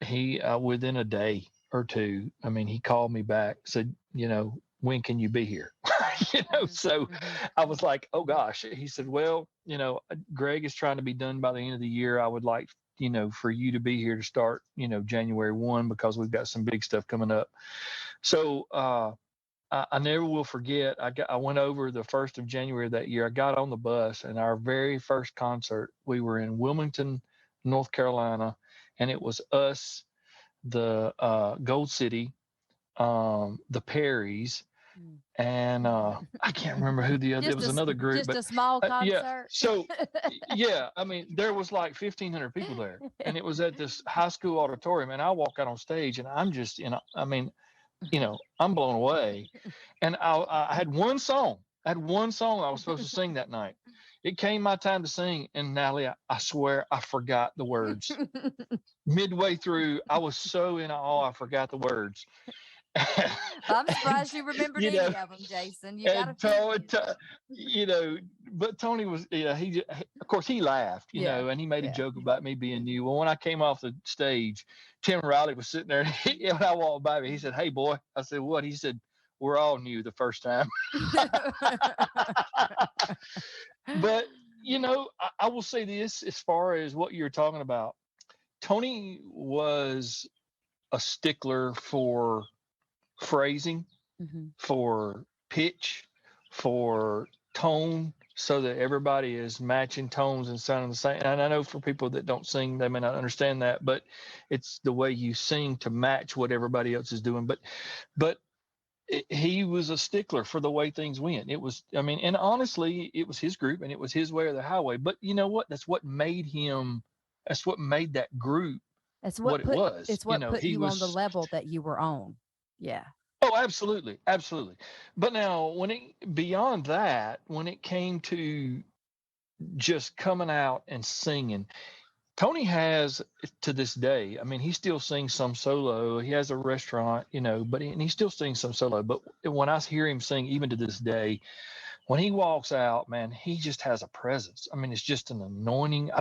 he, within a day or two, I mean, he called me back, said, when can you be here? So I was like, oh gosh. He said, well, Greg is trying to be done by the end of the year. I would like, for you to be here to start, January 1, because we've got some big stuff coming up. So I never will forget. I went over the 1st of January that year. I got on the bus, and our very first concert, we were in Wilmington, North Carolina, and it was us, the Gold City, the Perrys, and I can't remember who the other. It was another group, just a small concert. Yeah. So yeah, I mean, there was like 1,500 people there, and it was at this high school auditorium. And I walk out on stage, and I'm just, I'm blown away. And I had one song. I was supposed to sing that night. It came my time to sing, and Natalie, I swear I forgot the words. Midway through, I was so in awe, I forgot the words. I'm surprised you remembered any of them, Jason. You got but Tony was, of course he laughed, and he made a joke about me being new. Well, when I came off the stage, Tim Riley was sitting there, and when I walked by me, he said, "Hey, boy." I said, "What?" He said, "We're all new the first time." But, I will say this, as far as what you're talking about, Tony was a stickler for phrasing, for pitch, for tone, so that everybody is matching tones and sounding the same. And I know for people that don't sing, they may not understand that, but it's the way you sing to match what everybody else is doing. But he was a stickler for the way things went. It was, and honestly, it was his group, and it was his way or the highway. But you know what? That's what made that group. That's what it was. It's what put you on the level that you were on. Yeah. Oh, absolutely, absolutely. But now, beyond that, when it came to just coming out and singing, Tony has to this day. I mean, he still sings some solo. He has a restaurant, but he still sings some solo. But when I hear him sing, even to this day, when he walks out, man, he just has a presence. I mean, it's just an anointing.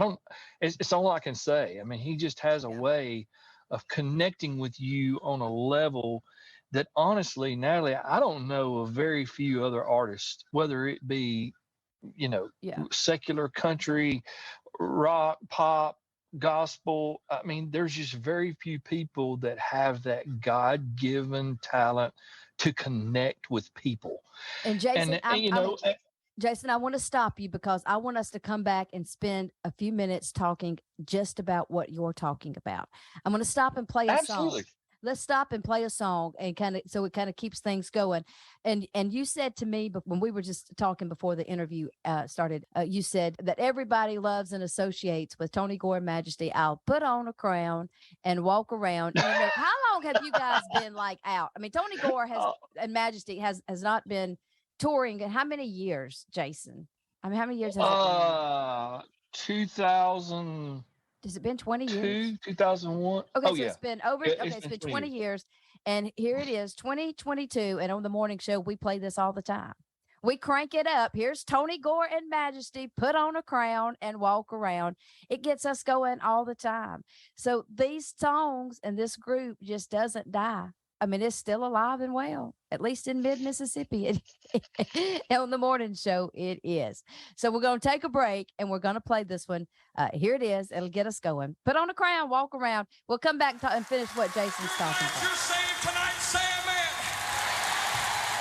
It's all I can say. I mean, he just has a way of connecting with you on a level that, honestly, Natalie, I don't know of very few other artists, whether it be, secular, country, rock, pop, gospel. I mean, there's just very few people that have that God-given talent to connect with people. And Jason, Jason, I want to stop you because I want us to come back and spend a few minutes talking just about what you're talking about. I'm going to stop and play a song. Let's stop and play a song and so it kind of keeps things going. And you said to me, but when we were just talking before the interview started, you said that everybody loves and associates with Tony Gore Majesty. I'll put on a crown and walk around. And how long have you guys been out? I mean, Tony Gore and Majesty has not been touring in how many years, Jason? I mean, how many years has it been? 2000. Has it been 20 years? 2001. Okay, so it's been over. It's been 20 years. And here it is, 2022. And on the morning show, we play this all the time. We crank it up. Here's Tony Gore and Majesty, put on a crown and walk around. It gets us going all the time. So these songs and this group just doesn't die. I mean, it's still alive and well, at least in mid-Mississippi. On the morning show, it is. So we're going to take a break, and we're going to play this one. Here it is. It'll get us going. Put on a crown, walk around. We'll come back and finish what Jason's talking about. You're saved tonight, say amen.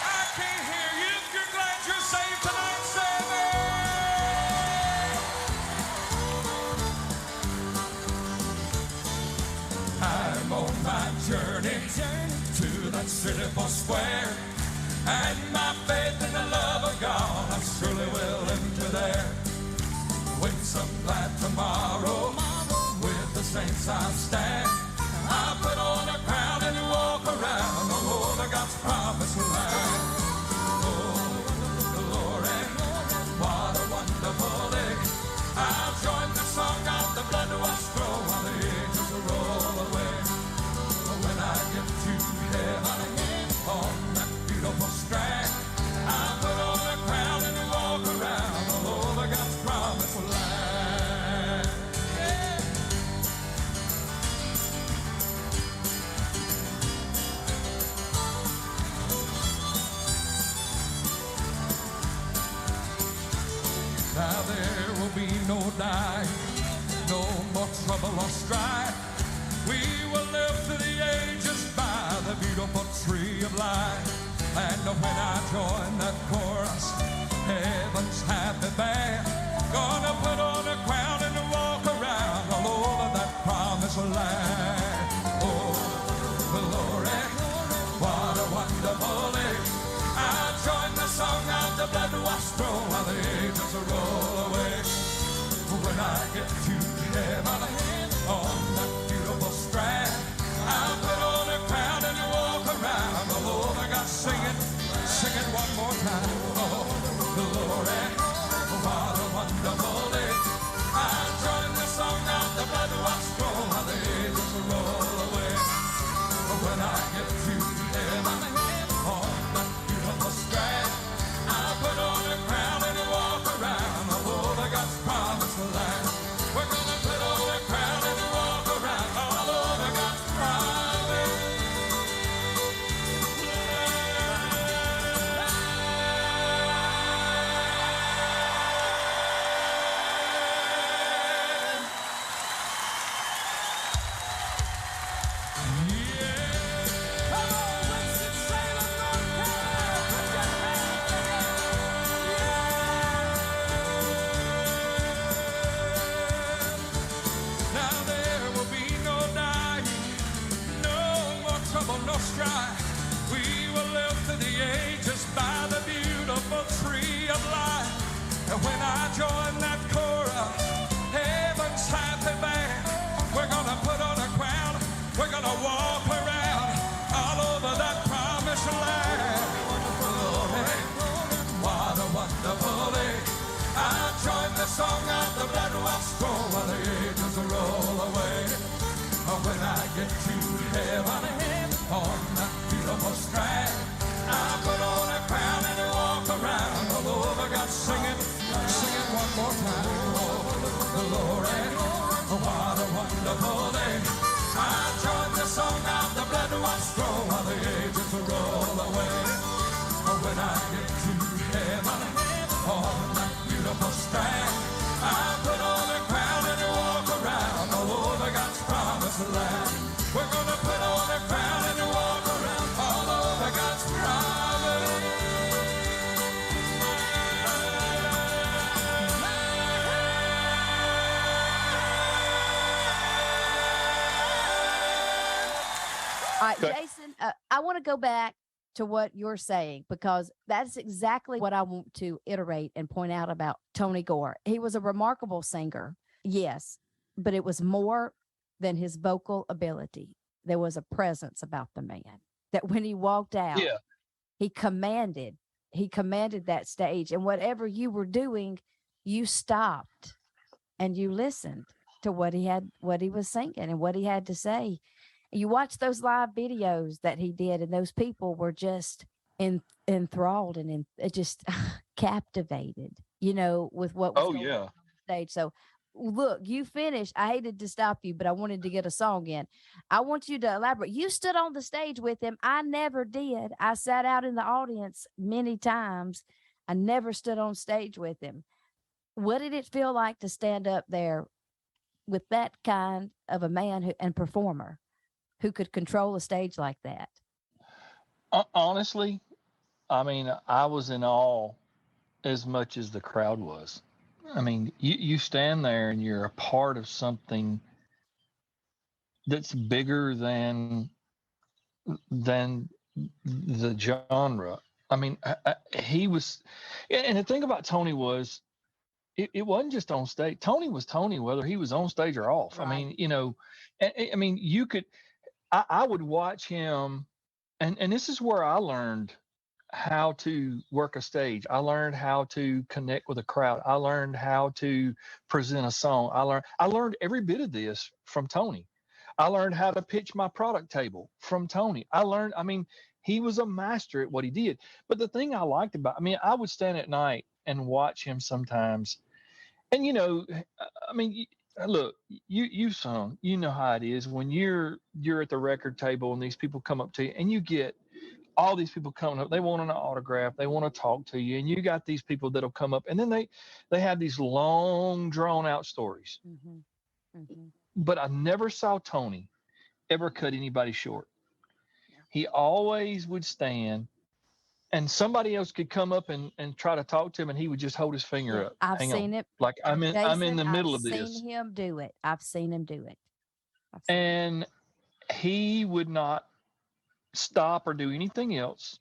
I can't hear you. If you're glad you're saved tonight, say amen. I'm on my journey to that city for square, and my faith in the love of God I surely will enter there. With some glad tomorrow, with the saints I'll stand. I'll put on a crown and walk around all over God's promised land. Oh, glory, what a wonderful day. I'll join the song of the blood-washed throne while the angels roll away. When I get to heaven on that beautiful strand, I'll put on a crown and walk around all over God's promised land. Yeah. Now there will be no dying, no more trouble or strife. We will live through the ages by the beautiful tree of life. And when I join that chorus, heaven's happy band, gonna put on a crown and walk around all over that promised land. Oh, glory, what a wonderful day. I'll join the song of the blood-washed throne while the angels roll away. When I get to heaven on that beautiful strand, I'll put on a crown and walk around all over God, sing it one more time. Oh, glory, what a wonderful day. I'll join the song of the blood-washed throne while the angels roll away. When I get to heaven on that beautiful strand, I'll put on a crown and walk around all over God's promised land. We're gonna put on a crown and walk around all over God's promised land. Now there will be no dying, no more trouble, no strife. We will live through the ages by the beautiful tree of life. And when I join that chorus, heaven's happy band, we're gonna put on a crown, we're gonna walk around all over that promised land. Jason, I want to go back to what you're saying, because that's exactly what I want to iterate and point out about Tony Gore. He was a remarkable singer, yes, but it was more than his vocal ability. There was a presence about the man that when he walked out, he commanded that stage. And whatever you were doing, you stopped and you listened to what he was singing and what he had to say. You watch those live videos that he did, and those people were just enthralled and just captivated, with what was going on the stage. So look, you finished. I hated to stop you, but I wanted to get a song in. I want you to elaborate. You stood on the stage with him. I never did. I sat out in the audience many times. I never stood on stage with him. What did it feel like to stand up there with that kind of a man and performer who could control a stage like that? Honestly, I mean, I was in awe as much as the crowd was. I mean, you stand there and you're a part of something that's bigger than the genre. I mean, he was, and the thing about Tony was, it wasn't just on stage. Tony was Tony, whether he was on stage or off. Right. I mean, I mean, you could, I would watch him, and this is where I learned how to work a stage. I learned how to connect with a crowd. I learned how to present a song. I learned every bit of this from Tony. I learned how to pitch my product table from Tony. I mean, he was a master at what he did. But the thing I liked about, I mean, I would stand at night and watch him sometimes. And, I mean, look, you sung, you know how it is when you're at the record table and these people come up to you and you get all these people coming up, they want an autograph, they want to talk to you, and you got these people that'll come up, and then they have these long, drawn out stories. Mm-hmm. Mm-hmm. But I never saw Tony ever cut anybody short. Yeah. He always would stand, and somebody else could come up and try to talk to him, and he would just hold his finger up. I've seen it. Like I'm in the middle of this. I've seen him do it. I've seen him do it. And he would not stop or do anything else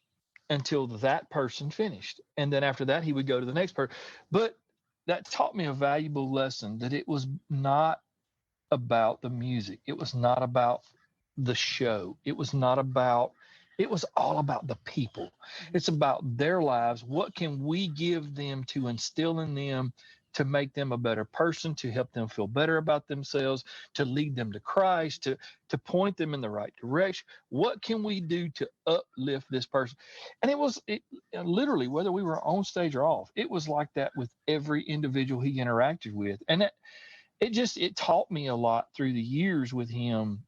until that person finished. And then after that, he would go to the next person. But that taught me a valuable lesson, that it was not about the music. It was not about the show. It was all about the people. It's about their lives. What can we give them to instill in them to make them a better person, to help them feel better about themselves, to lead them to Christ, to point them in the right direction? What can we do to uplift this person? And it literally, whether we were on stage or off, it was like that with every individual he interacted with. And it taught me a lot through the years with him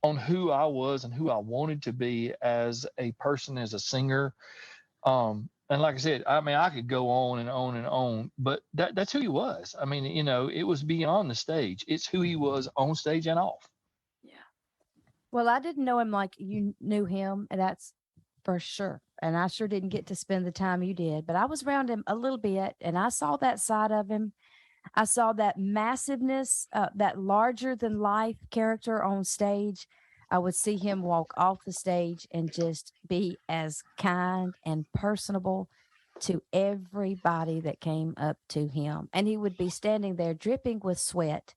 on who I was and who I wanted to be as a person, as a singer. And like I said, I mean, I could go on and on and on, but that's who he was. I mean, it was beyond the stage. It's who he was on stage and off. Yeah. Well, I didn't know him like you knew him, and that's for sure. And I sure didn't get to spend the time you did, but I was around him a little bit, and I saw that side of him. I saw that massiveness, that larger than life character on stage. I would see him walk off the stage and just be as kind and personable to everybody that came up to him. And he would be standing there dripping with sweat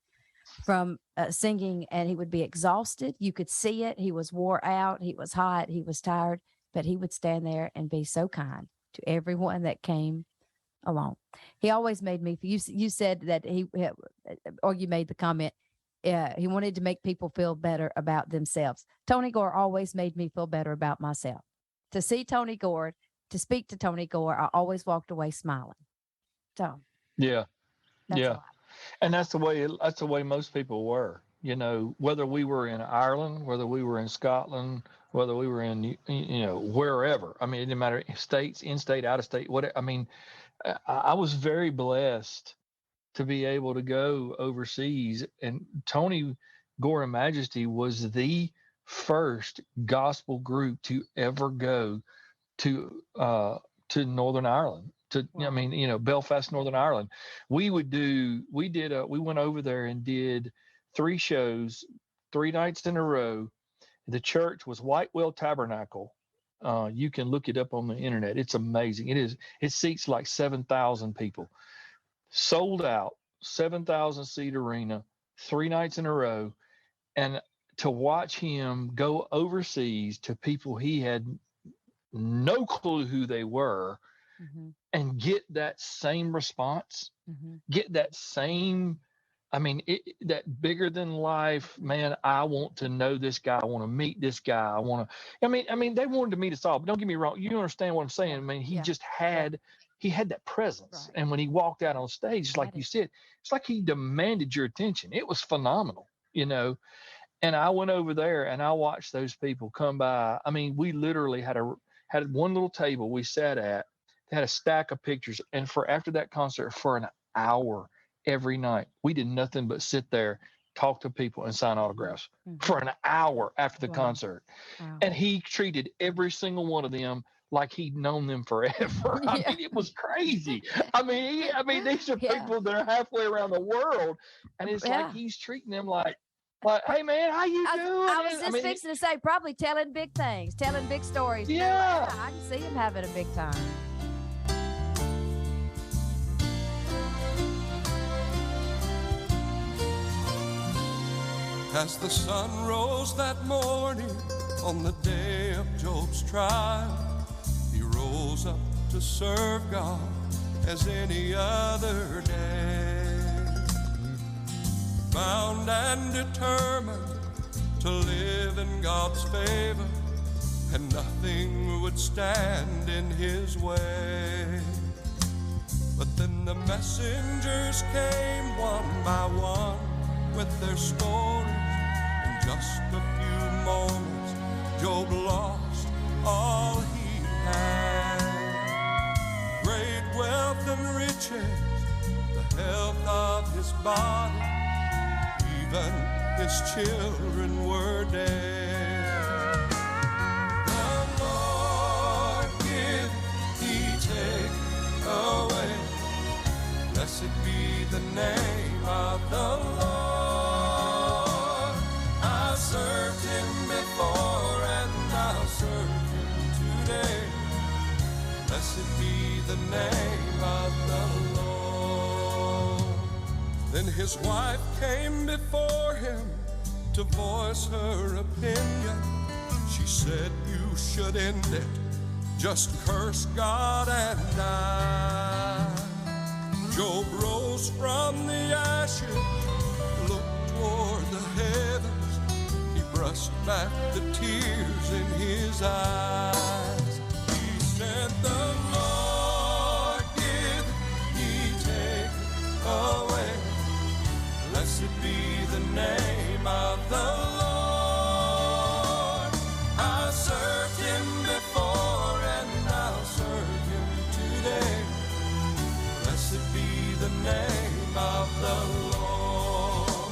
from singing, and he would be exhausted. You could see it. He was wore out. He was hot. He was tired, but he would stand there and be so kind to everyone that came along. He always made me, you said that or you made the comment, he wanted to make people feel better about themselves. Tony Gore always made me feel better about myself. To see Tony Gore, to speak to Tony Gore, I always walked away smiling. So yeah. And that's the way most people were, whether we were in Ireland, whether we were in Scotland, whether we were in, wherever. I mean, it didn't matter, states, in-state, out-of-state, whatever. I mean, I was very blessed to be able to go overseas. And Tony Gore Majesty was the first gospel group to ever go to Northern Ireland, Belfast, Northern Ireland. We went over there and did 3 shows, 3 nights in a row. The church was Whitewell Tabernacle. You can look it up on the internet. It's amazing. It seats like 7,000 people. Sold out, 7,000 seat arena, 3 nights in a row. And to watch him go overseas to people he had no clue who they were, and get that same response, get that same, that bigger than life, man, I want to know this guy. I want to meet this guy. They wanted to meet us all, but don't get me wrong. You understand what I'm saying? I mean, he had that presence. Right. And when he walked out on stage, like you said, it's like he demanded your attention. It was phenomenal, And I went over there and I watched those people come by. I mean, we literally had one little table we sat at. They had a stack of pictures. And after that concert, for an hour every night, we did nothing but sit there, talk to people, and sign autographs for an hour after the concert. Wow. And he treated every single one of them like he'd known them forever. I mean, it was crazy. I mean, these are people that are halfway around the world, and it's like he's treating them like, hey man, how you doing? I was just fixing to say, probably telling big things, telling big stories. Yeah. I can see him having a big time. As the sun rose that morning on the day of Job's trial, he rose up to serve God as any other day. Bound and determined to live in God's favor, and nothing would stand in his way. But then the messengers came one by one with their stories. In just a few moments, Job lost all he had. Great wealth and riches, the health of his body, even his children were dead. The Lord give, he take away. Blessed be the name of the Lord. I served him before and I'll serve him today. Blessed be the name of the Lord. Then his wife came before him to voice her opinion. She said, you should end it, just curse God and die. Job rose from the ashes, looked toward the heavens. He brushed back the tears in his eyes. He said, the Lord give, he take away. Blessed be the name of the Lord. I served him before and I'll serve him today. Blessed be the name of the Lord.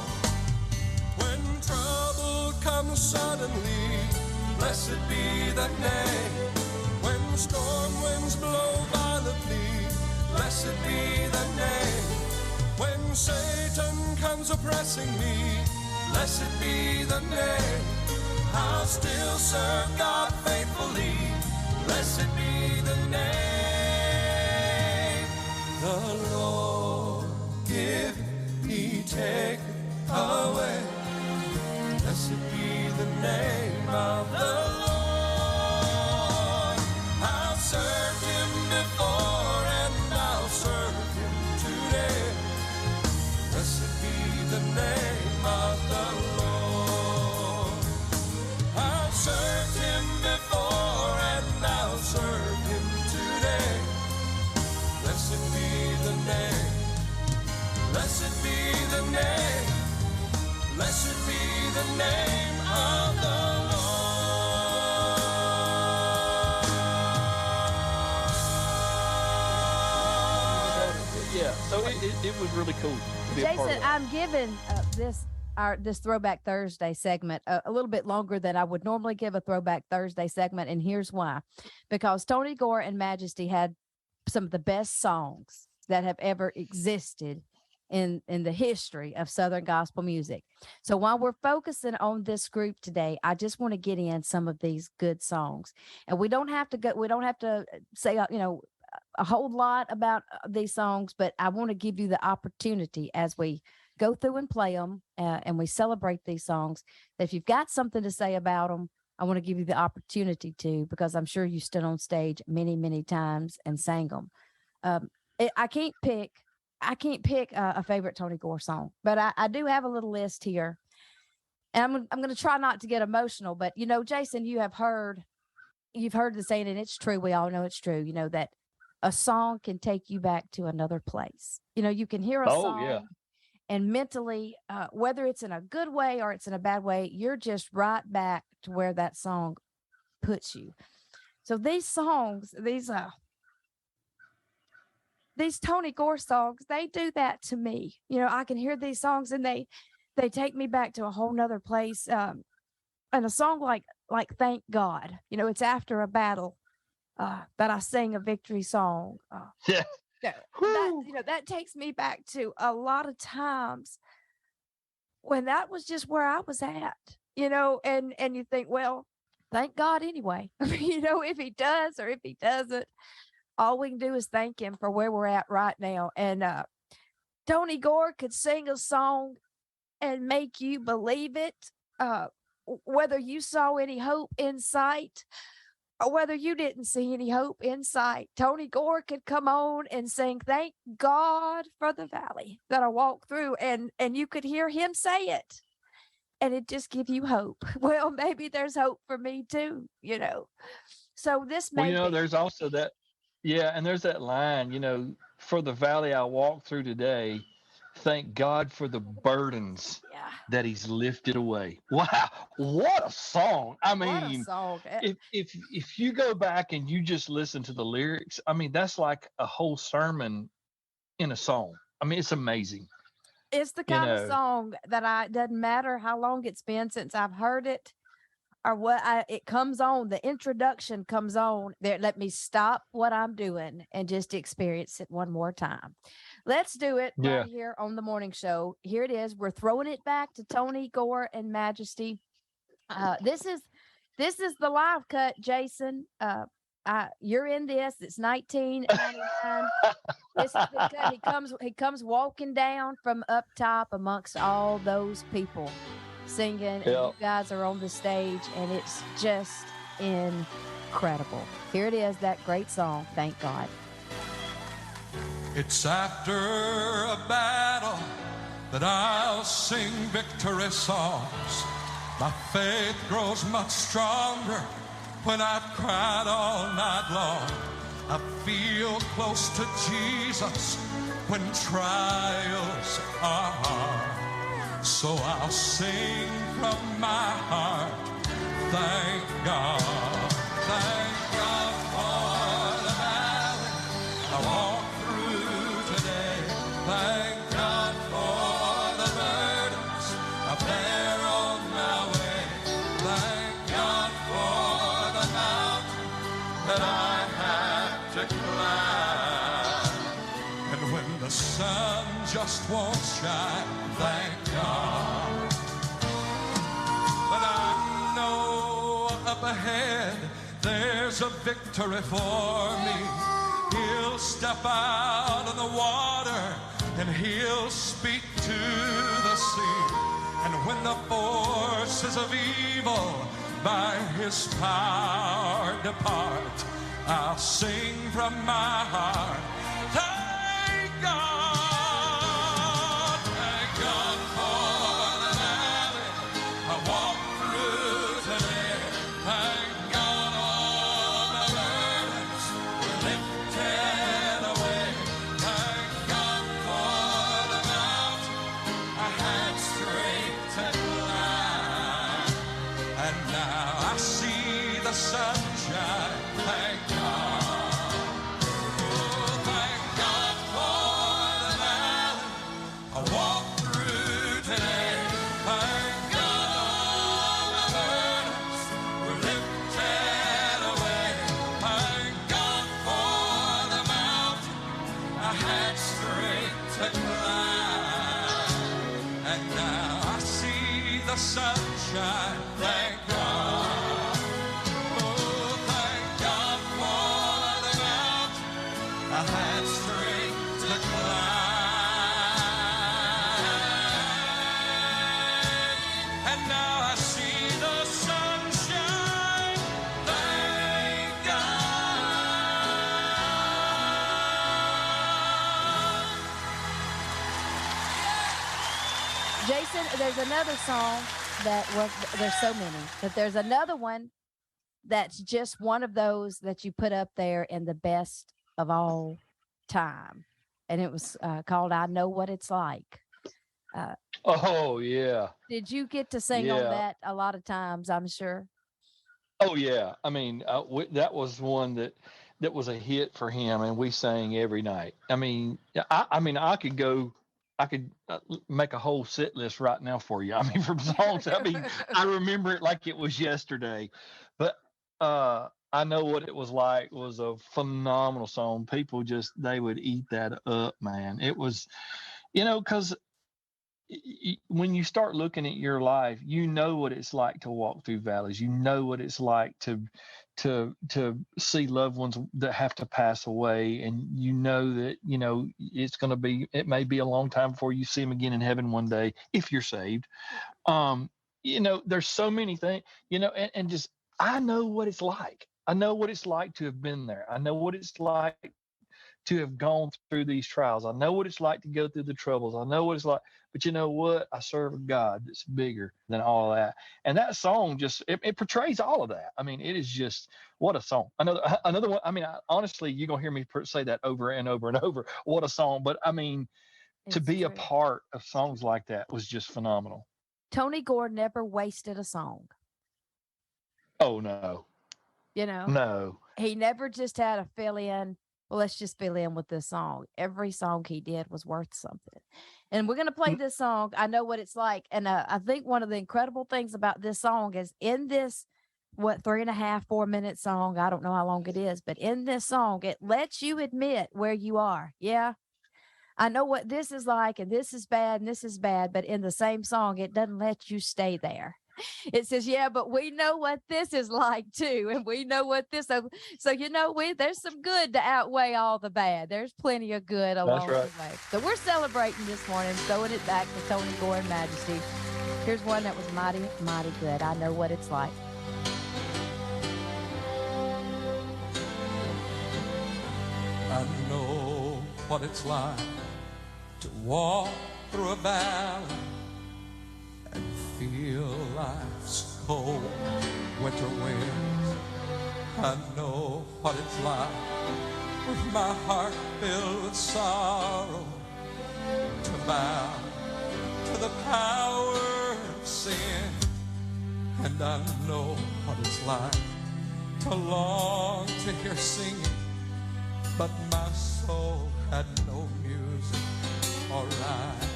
When trouble comes suddenly, blessed be the name. When storm winds blow violently, blessed be the name. When Satan comes oppressing me, blessed be the name. I'll still serve God faithfully, blessed be the name. The Lord give, he take away. Blessed be the name of the Lord. I've served him before and I'll serve him today. Blessed be the name of the Lord. I've served him before and I'll serve him today. Blessed be the name. Blessed be the name. Blessed be the name of the Lord. Yeah, so it was really cool to be a part of Jason, that. I'm giving this Throwback Thursday segment a little bit longer than I would normally give a Throwback Thursday segment, and here's why. Because Tony Gore and Majesty had some of the best songs that have ever existed in the history of Southern gospel music. So while we're focusing on this group today, I just want to get in some of these good songs. And we don't have to say, a whole lot about these songs, but I want to give you the opportunity as we go through and play them and we celebrate these songs, that if you've got something to say about them, I want to give you the opportunity to, because I'm sure you stood on stage many, many times and sang them. I can't pick a favorite Tony Gore song, but I do have a little list here, and I'm going to try not to get emotional. But Jason, you've heard the saying, and it's true. We all know it's true. That a song can take you back to another place. You can hear a song, and mentally, whether it's in a good way or it's in a bad way, you're just right back to where that song puts you. So these songs, these Tony Gore songs, they do that to me. I can hear these songs and they take me back to a whole nother place. And a song like Thank God, it's after a battle that I sing a victory song. That takes me back to a lot of times when that was just where I was at, and you think, well, thank God anyway. If he does or if he doesn't, all we can do is thank him for where we're at right now. And Tony Gore could sing a song and make you believe it, whether you saw any hope in sight or whether you didn't see any hope in sight. Tony Gore could come on and sing, "Thank God for the valley that I walked through," and you could hear him say it, and it just give you hope. Well, maybe there's hope for me too, So this may there's also that. Yeah, and there's that line, for the valley I walk through today, thank God for the burdens that he's lifted away. Wow, what a song. I mean, what a song. If you go back and you just listen to the lyrics, I mean, that's like a whole sermon in a song. I mean, it's amazing. It's the kind of song that doesn't matter how long it's been since I've heard it, or it comes on, the introduction comes on there. Let me stop what I'm doing and just experience it one more time. Let's do it right here on the morning show. Here it is. We're throwing it back to Tony Gore and Majesty. This is the live cut, Jason. You're in this. It's 1999. This is the cut. He comes walking down from up top amongst all those people singing, and you guys are on the stage, and it's just incredible. Here it is, that great song, Thank God. It's after a battle that I'll sing victory songs. My faith grows much stronger when I've cried all night long. I feel close to Jesus when trials are hard. So I'll sing from my heart, thank God. Thank God for the valley I walk through today. Thank God for the burdens I bear on my way. Thank God for the mountain that I have to climb. And when the sun just won't shine, thank God. But I know up ahead there's a victory for me. He'll step out of the water and he'll speak to the sea. And when the forces of evil by his power depart, I'll sing from my heart, thank God. Sunshine, thank God. Oh, thank God for the Jason, there's another song there's so many, but there's another one that's just one of those that you put up there in the best of all time. And it was called I Know What It's Like. Oh, yeah. Did you get to sing on that a lot of times, I'm sure? Oh, yeah. I mean, that was one that was a hit for him, and we sang every night. I mean, I could make a whole set list right now for you. I mean, from songs. I mean, I remember it like it was yesterday. But I Know What It Was Like was a phenomenal song. People they would eat that up, man. It was, because when you start looking at your life, you know what it's like to walk through valleys. You know what it's like to see loved ones that have to pass away, and you know that it may be a long time before you see them again in heaven one day if you're saved. There's so many things, and just I know what it's like. I know what it's like to have been there. I know what it's like to have gone through these trials. I know what it's like to go through the troubles. I know what it's like. But you know what? I serve a God that's bigger than all that. And that song it portrays all of that. I mean, it is just, what a song. Another one. I mean, honestly, you're going to hear me say that over and over and over. What a song. But I mean, to be a part of songs like that was just phenomenal. Tony Gore never wasted a song. Oh, no. No. He never just had a fill in. Well, let's just fill in with this song. Every song he did was worth something. And we're going to play this song, I Know What It's Like. And I think one of the incredible things about this song is in this, 3.5, 4 minute song, I don't know how long it is, but in this song, it lets you admit where you are. Yeah. I know what this is like, and this is bad, and this is bad. But in the same song, it doesn't let you stay there. It says, yeah, but we know what this is like too. And we know what this, so there's some good to outweigh all the bad. There's plenty of good along the way. So we're celebrating this morning, throwing it back to Tony Gore Majesty. Here's one that was mighty, mighty good. I Know What It's Like. I know what it's like to walk through a valley and feel life's cold winter winds. I know what it's like with my heart filled with sorrow to bow to the power of sin. And I know what it's like to long to hear singing, but my soul had no music or rhyme.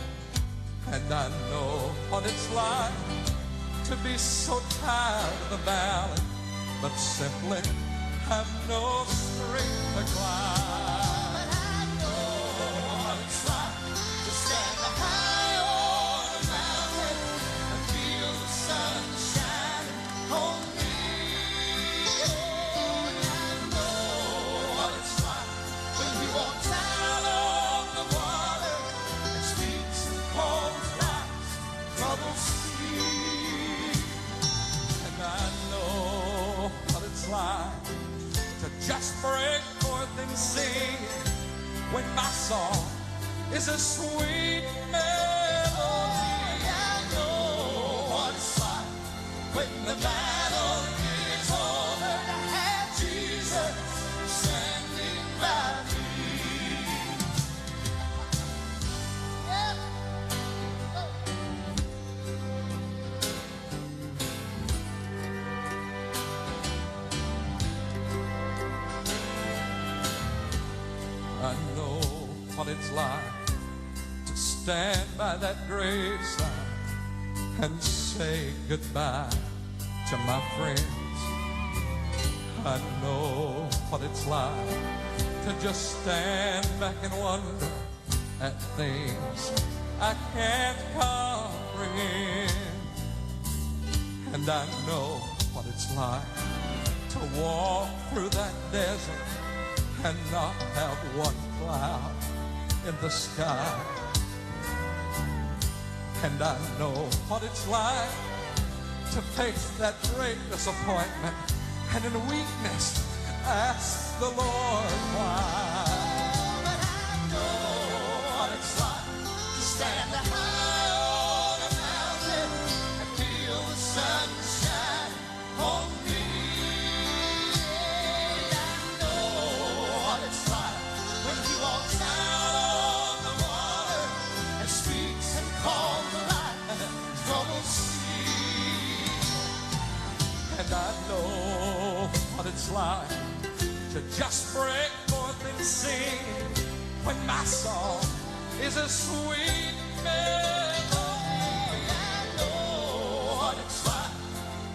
And I know what it's like to be so tired of the valley, but simply have no strength to climb. But I know what it's like to stand high on a mountain and feel the sun shining on me. Oh, and I know what it's like when you walk down on the water and speaks and calls rocks, troubles sea. And I know what it's like to just break forth and sing when my song is a sweet melody. I know what it's like when the battle is over to have Jesus standing by me. Yeah. I know what it's like to stand by that graveside and say goodbye to my friends. I know what it's like to just stand back and wonder at things I can't comprehend. And I know what it's like to walk through that desert and not have one cloud in the sky. And I know what it's like to face that great disappointment and in weakness ask the Lord why. But I know what it's like to stand high on it's like to just break forth and sing when my song is a sweet melody. I know what it's like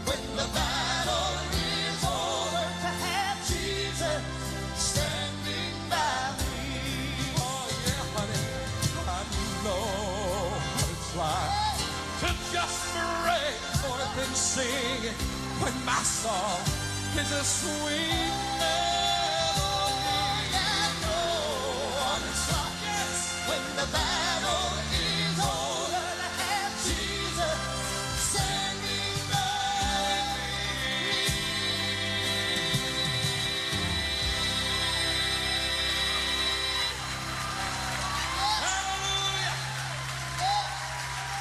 when the battle is over to have Jesus standing by me. Oh yeah, honey, I know what it's like to just break forth and sing when my song is a sweet melody. I know what it's like, yes, when the battle is over to have Jesus standing by me. Hallelujah.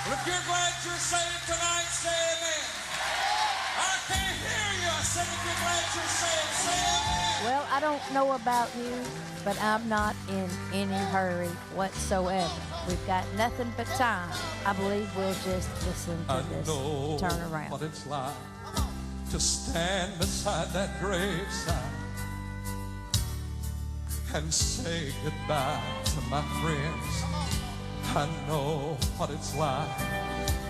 Well, if you're glad you're saved tonight, say amen. I can't hear you. I said if you're glad you're saved, say amen. Well, I don't know about you, but I'm not in any hurry whatsoever. We've got nothing but time. I believe we'll just listen to this turn around. What it's like to stand beside that graveside and say goodbye to my friends. I know what it's like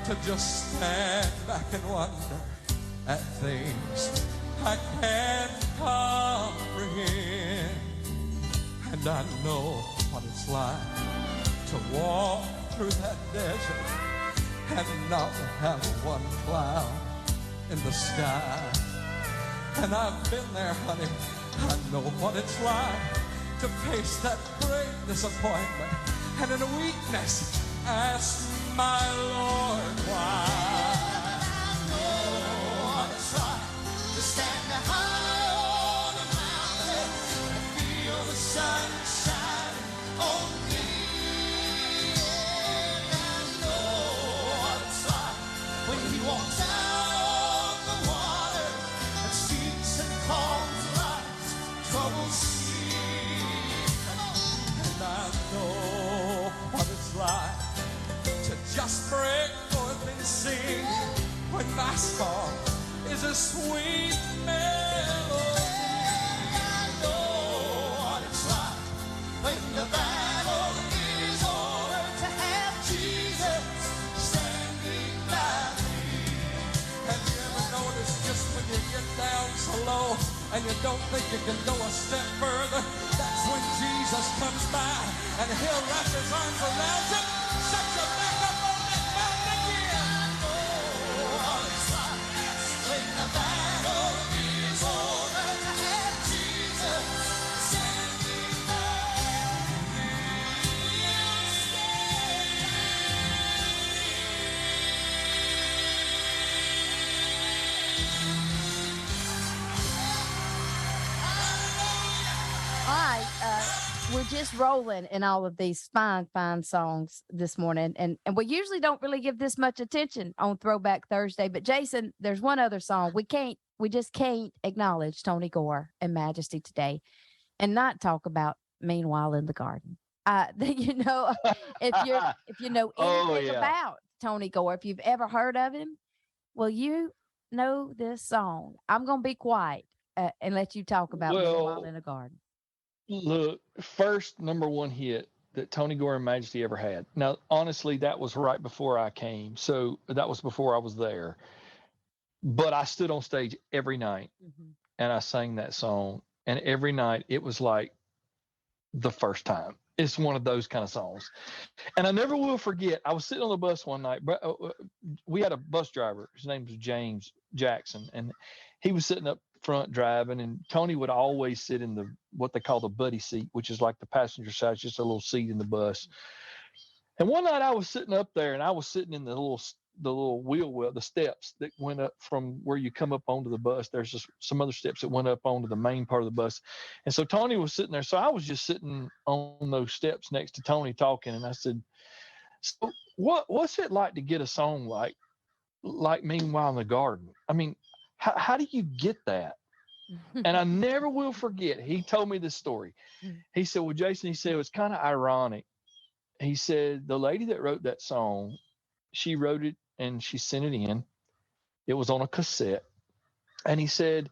to just stand back and wonder at things I can't comprehend. And I know what it's like to walk through that desert and not have one cloud in the sky. And I've been there, honey. I know what it's like to face that great disappointment and in weakness ask my Lord why. To stand high on a mountain and feel the sun shining on me. And I know what it's like when he walks out on the water and speaks and calms life's troubled sea. And I know what it's like to just break forth and sing when my song is a sweet melody. I know what it's like when the battle is over to have Jesus standing by me. Have you ever noticed just when you get down so low and you don't think you can go a step further, that's when Jesus comes by and he'll wrap his arms around you, set you back up on that mountain again. I know what it's like when the battle is over to have Jesus standing by me. All right, we're just rolling in all of these fine songs this morning, and we usually don't really give this much attention on Throwback Thursday. But Jason, there's one other song we just can't acknowledge Tony Gore and Majesty today, and not talk about Meanwhile in the Garden. You know, if you know anything about Tony Gore, if you've ever heard of him, well, you know this song. I'm gonna be quiet and let you talk about Meanwhile in the Garden. Look, first number one hit that Tony Gore and Majesty ever had. Now, honestly, that was right before I came. So that was before I was there. But I stood on stage every night and I sang that song. And every night it was like the first time. It's one of those kind of songs. And I never will forget, I was sitting on the bus one night. We had a bus driver. His name was James Jackson. And he was sitting up front driving, and Tony would always sit in what they call the buddy seat, which is like the passenger side, just a little seat in the bus. And one night I was sitting up there, and I was sitting in the little wheel well, the steps that went up from where you come up onto the bus. There's just some other steps that went up onto the main part of the bus. And so Tony was sitting there. So I was just sitting on those steps next to Tony talking. And I said, so what's it like to get a song like Meanwhile in the Garden? I mean, how do you get that? And I never will forget. He told me this story. He said, well, Jason, he said, it was kind of ironic. He said, the lady that wrote that song, she wrote it and she sent it in. It was on a cassette. And he said,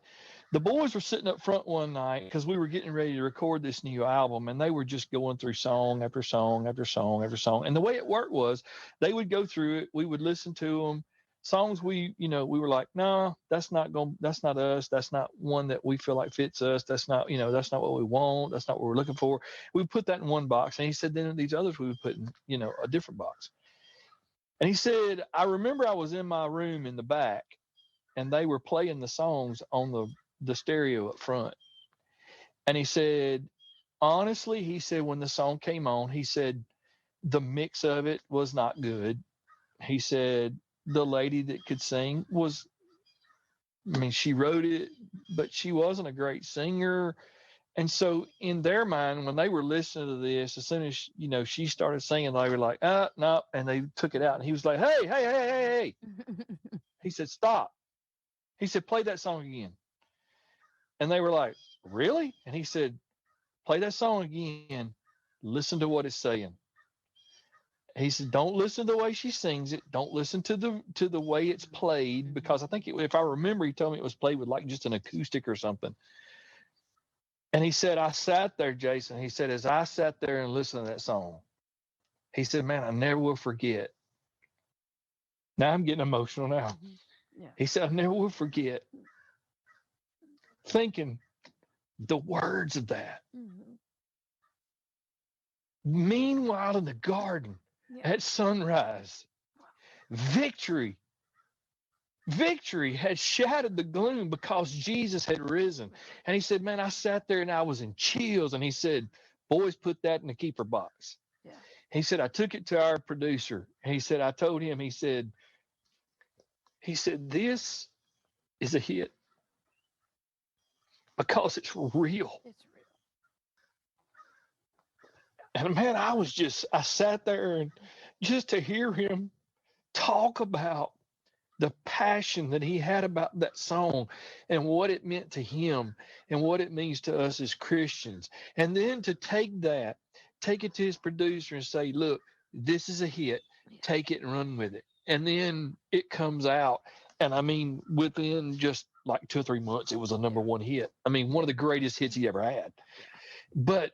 The boys were sitting up front one night because we were getting ready to record this new album, and they were just going through song after song after song after song. And the way it worked was they would go through it. We would listen to them. Songs we were like, no, that's not us. That's not one that we feel like fits us. That's not what we want. That's not what we're looking for. We put that in one box. And he said, then these others we would put in, a different box. And he said, I remember I was in my room in the back and they were playing the songs on the stereo up front. And he said, honestly, he said, when the song came on, he said, the mix of it was not good. He said, the lady that could sing she wrote it, but she wasn't a great singer. And so in their mind, when they were listening to this, as soon as, she started singing, they were like, no. And they took it out. And he was like, hey. He said, stop. He said, play that song again. And they were like, really? And he said, play that song again. Listen to what it's saying. He said, don't listen to the way she sings it. Don't listen to the way it's played, because I think if I remember, he told me it was played with like just an acoustic or something. And he said, I sat there, Jason. He said, as I sat there and listened to that song, he said, man, I never will forget. Now I'm getting emotional now. Yeah. He said, I never will forget thinking the words of that. Mm-hmm. Meanwhile, in the garden, at sunrise, victory had shattered the gloom because Jesus had risen. And he said, man, I sat there and I was in chills. And he said, boys, put that in the keeper box. Yeah. He said, I took it to our producer. And he said, I told him, he said, this is a hit because it's real. It's real. And man, I sat there and just to hear him talk about the passion that he had about that song and what it meant to him and what it means to us as Christians. And then to take it to his producer and say, look, this is a hit, take it and run with it. And then it comes out. And I mean, within just like 2 or 3 months, it was a #1 hit. I mean, one of the greatest hits he ever had. But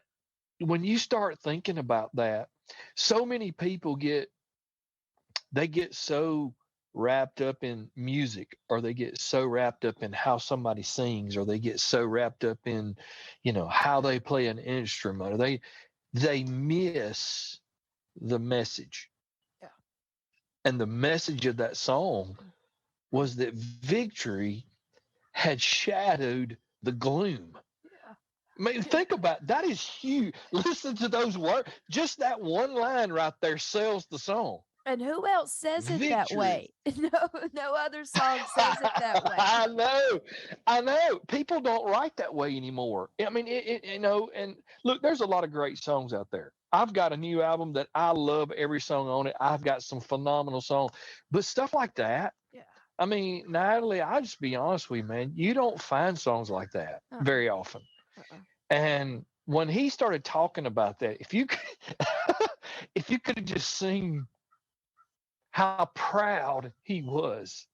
when you start thinking about that, so many people get so wrapped up in music, or they get so wrapped up in how somebody sings, or they get so wrapped up in, how they play an instrument, or they miss the message. Yeah. And the message of that song was that victory had shadowed the gloom. I mean, think about that. Is huge. Listen to those words. Just that one line right there sells the song. And who else says it Victory. that way? No other song says it that way. I know. People don't write that way anymore. I mean, and look, there's a lot of great songs out there. I've got a new album that I love every song on it. I've got some phenomenal songs, but stuff like that. Yeah. I mean, Natalie, I'll just be honest with you, man. You don't find songs like that very often. And when he started talking about that, if you could have just seen how proud he was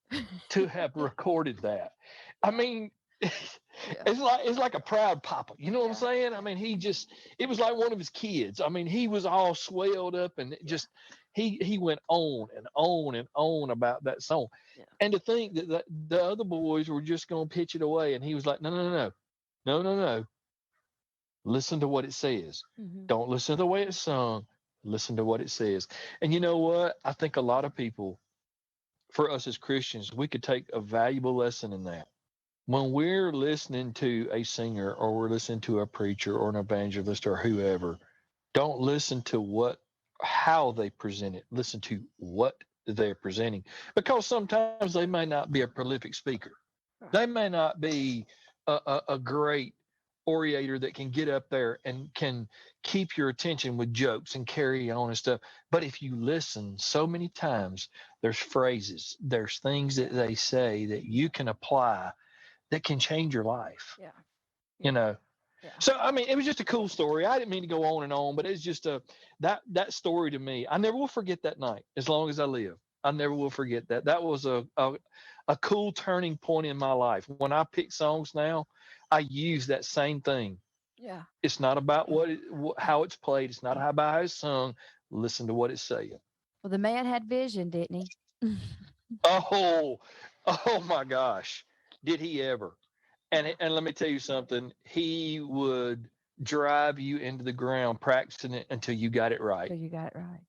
to have recorded that. I mean, it's like a proud papa. You know what I'm saying? I mean, it was like one of his kids. I mean, he was all swelled up and just he went on and on and on about that song. Yeah. And to think that the other boys were just going to pitch it away, and he was like, no. Listen to what it says. Mm-hmm. Don't listen to the way it's sung. Listen to what it says. And you know what? I think a lot of people, for us as Christians, we could take a valuable lesson in that. When we're listening to a singer, or we're listening to a preacher or an evangelist or whoever, don't listen to how they present it. Listen to what they're presenting, because sometimes they may not be a prolific speaker. Right. They may not be a great orator that can get up there and can keep your attention with jokes and carry on and stuff. But if you listen, so many times there's phrases, there's things that they say that you can apply that can change your life. Yeah. Yeah. So, I mean, it was just a cool story. I didn't mean to go on and on, but it's just that story to me. I never will forget that night as long as I live. I never will forget that. That was a a cool turning point in my life. When I pick songs now, I use that same thing. Yeah. It's not about how it's played. It's not about how it's sung. Listen to what it's saying. Well, the man had vision, didn't he? Oh my gosh. Did he ever? And let me tell you something. He would drive you into the ground practicing it until you got it right. Until you got it right.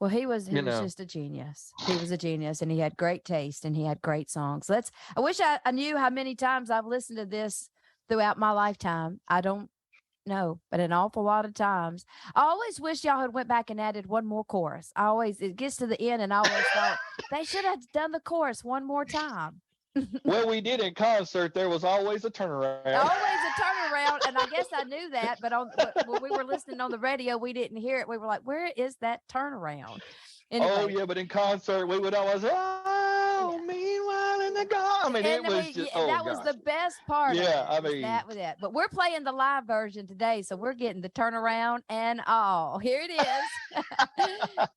Well, he was just a genius. He was a genius, and he had great taste, and he had great songs. I wish I knew how many times I've listened to this throughout my lifetime. I don't know, but an awful lot of times. I always wish y'all had went back and added one more chorus. It gets to the end, and I always thought they should have done the chorus one more time. Well, we did in concert. There was always a turnaround. Always a turnaround, and I guess I knew that, but when we were listening on the radio, we didn't hear it. We were like, "Where is that turnaround?" Anyway. Oh yeah, but in concert, we would always, meanwhile in the garden. I mean, it was just, that was the best part. Yeah, of it, that. But we're playing the live version today, so we're getting the turnaround and all. Here it is.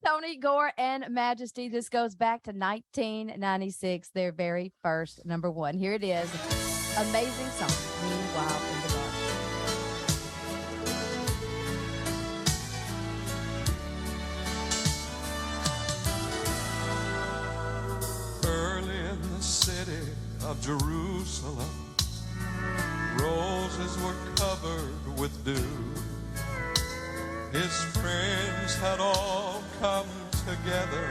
Tony, Gore, and Majesty. This goes back to 1996, their very first #1. Here it is. Amazing song. Meanwhile in the garden. City of Jerusalem, roses were covered with dew. His friends had all come together,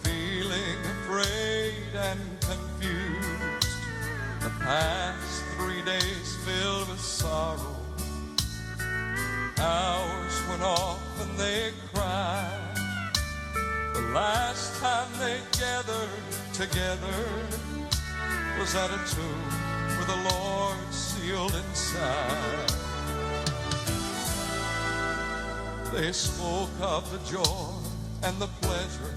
feeling afraid and confused. The past 3 days filled with sorrow. Hours went off and they cried. The last time they gathered together was at a tomb with the Lord sealed inside. They spoke of the joy and the pleasure,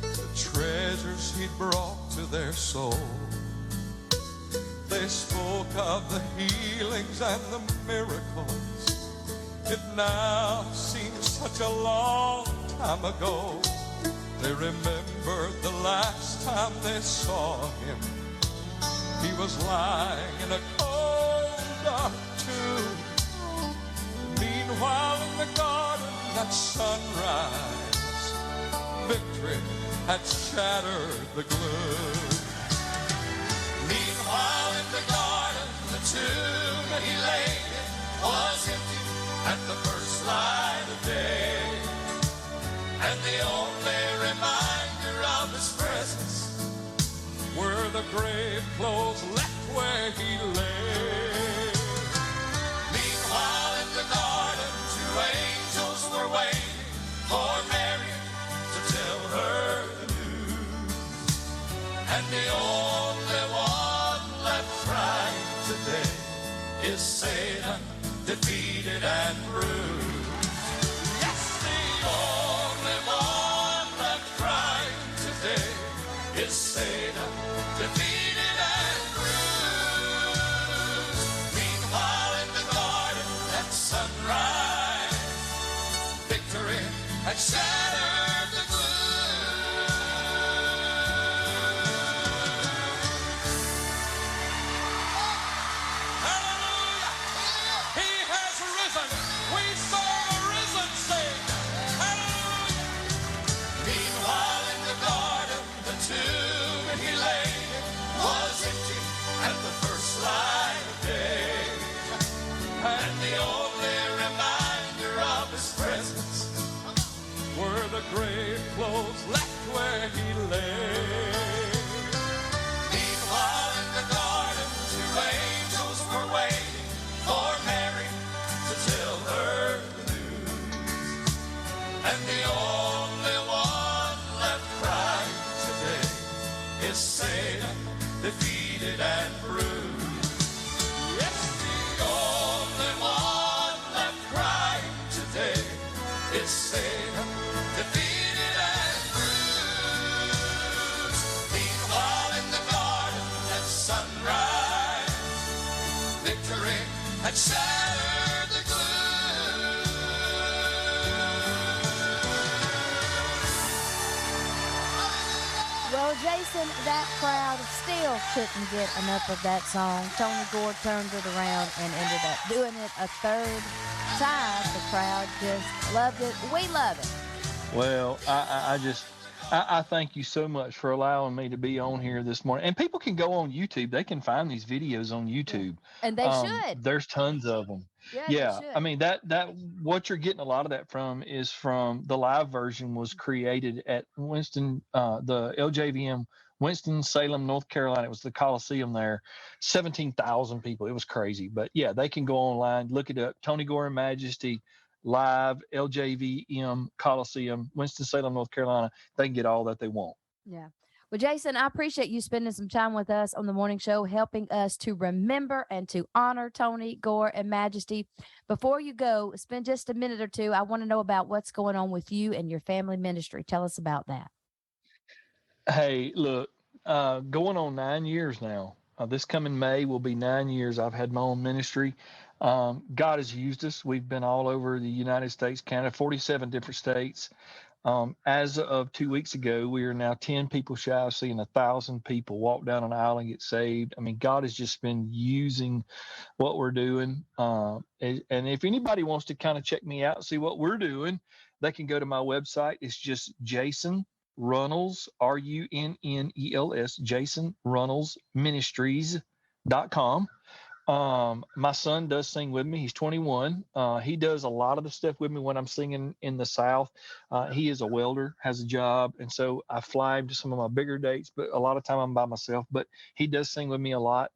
the treasures he'd brought to their soul. They spoke of the healings and the miracles. It now seems such a long time ago. They remembered the last time they saw him. He was lying in a cold, dark tomb. Meanwhile in the garden at sunrise, victory had shattered the gloom. Meanwhile in the garden, the tomb he lay in was empty at the first light of day. And the only reminder of his presence were the grave clothes left where he lay. Meanwhile in the garden, 2 angels were waiting for Mary to tell her the news. And the only one left crying today is Satan, defeated and bruised. Is Satan, defeated and bruised. Meanwhile in the garden at sunrise, victory had shattered the gloom. Hallelujah! He has risen. We serve a risen Savior. Hallelujah! Meanwhile in the garden, the tomb he lay was empty at the first light of day. And the only reminder of his presence were the grave clothes left where he lay. Meanwhile in the garden, 2 angels were waiting for Mary to tell her the news. And the only one left crying today is Satan, defeated and bruised. Yes, the only one left crying today is Satan, defeated and bruised. Meanwhile in the garden at sunrise, victory had shattered the gloom. Well, Jason, that crowd still couldn't get enough of that song. Tony Gore turned it around and ended up doing it a third time. The crowd just loved it. We love it. Well, I thank you so much for allowing me to be on here this morning. And people can go on YouTube. They can find these videos on YouTube. And they should. There's tons of them. Yeah. I mean, that what you're getting a lot of that from is from the live version was created at Winston, the LJVM, Winston-Salem, North Carolina. It was the Coliseum there, 17,000 people. It was crazy. But yeah, they can go online, look it up. Tony Gore Majesty live, LJVM Coliseum, Winston-Salem, North Carolina. They can get all that they want. Yeah. Well, Jason, I appreciate you spending some time with us on the morning show, helping us to remember and to honor Tony Gore and Majesty. Before you go, spend just a minute or two. I want to know about what's going on with you and your family ministry. Tell us about that. Hey, look, going on 9 years now. This coming May will be 9 years I've had my own ministry. God has used us. We've been all over the United States, Canada, 47 different states. As of 2 weeks ago, we are now 10 people shy of seeing 1,000 people walk down an aisle and get saved. I mean, God has just been using what we're doing. And if anybody wants to kind of check me out and see what we're doing, they can go to my website. It's just Jason Runnels, RUNNELS, Jason Runnels Ministries.com. My son does sing with me. He's 21. He does a lot of the stuff with me when I'm singing in the South. He is a welder, has a job. And so I fly him to some of my bigger dates, but a lot of time I'm by myself, but he does sing with me a lot.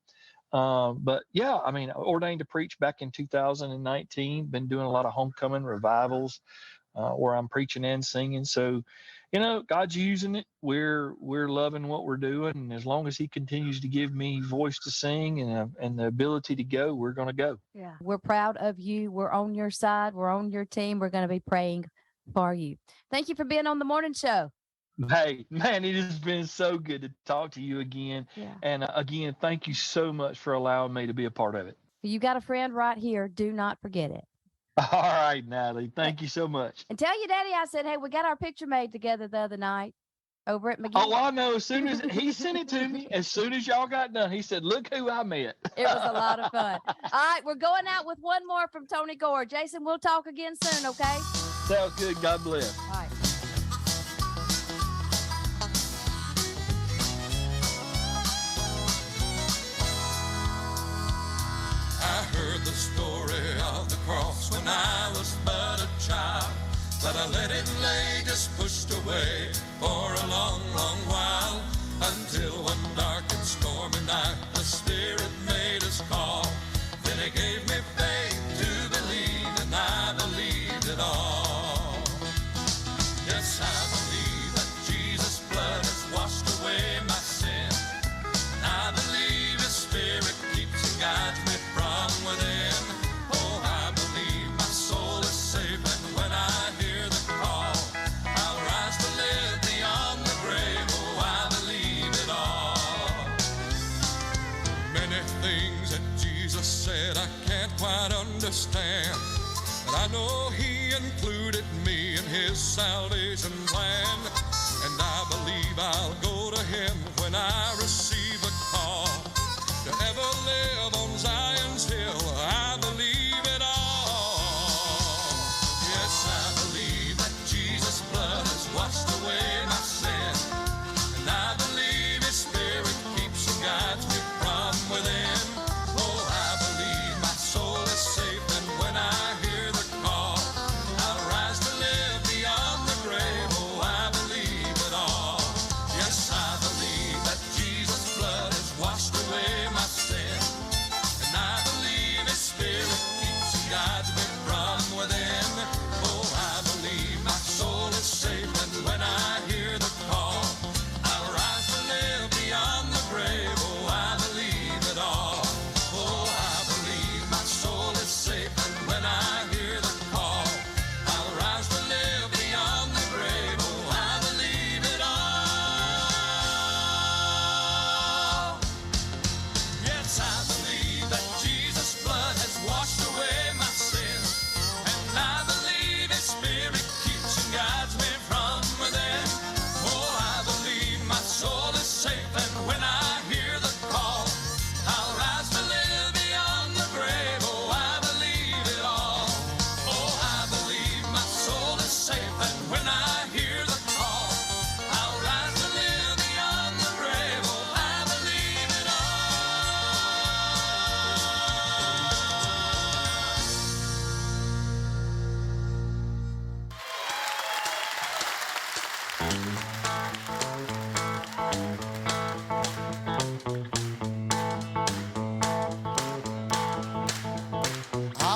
But yeah, I mean, ordained to preach back in 2019, been doing a lot of homecoming revivals, where I'm preaching and singing. So, you know, God's using it. We're loving what we're doing. And as long as he continues to give me voice to sing and the ability to go, we're going to go. Yeah. We're proud of you. We're on your side. We're on your team. We're going to be praying for you. Thank you for being on the morning show. Hey, man, it has been so good to talk to you again. Yeah. And again, thank you so much for allowing me to be a part of it. You got a friend right here. Do not forget it. All right, Natalie. Thank you so much. And tell your daddy I said, hey, we got our picture made together the other night over at McGee. Oh, I know. As soon as he sent it to me, as soon as y'all got done, he said, look who I met. It was a lot of fun. All right, we're going out with one more from Tony Gore. Jason, we'll talk again soon, okay? Sounds good. God bless. All right. I heard the story of the cross when I was but a child, but I let it lay, just pushed away for a long, long while, until one dark and stormy night the Spirit made us call. Then he gave me faith to believe, and I believed it all. Yes, I believe that Jesus' blood has washed away my sin. I believe his Spirit keeps and guides me from within. Oh, I believe my soul is safe, and when I hear the call, I'll rise to live beyond the grave. Oh, I believe it all. Many things that Jesus said I can't quite understand, but I know he included me in his salvation plan. And I believe I'll go to him when I receive a call to ever live on Zion's hill. I believe it all. Yes, I believe that Jesus' blood has washed away my sin, and I believe his Spirit keeps and guides me from within. Oh, I believe my soul is safe, and when I hear the call, I'll rise to live beyond the grave. Oh, I believe it all. Yes, I believe that Jesus' blood has washed away my sin, and I believe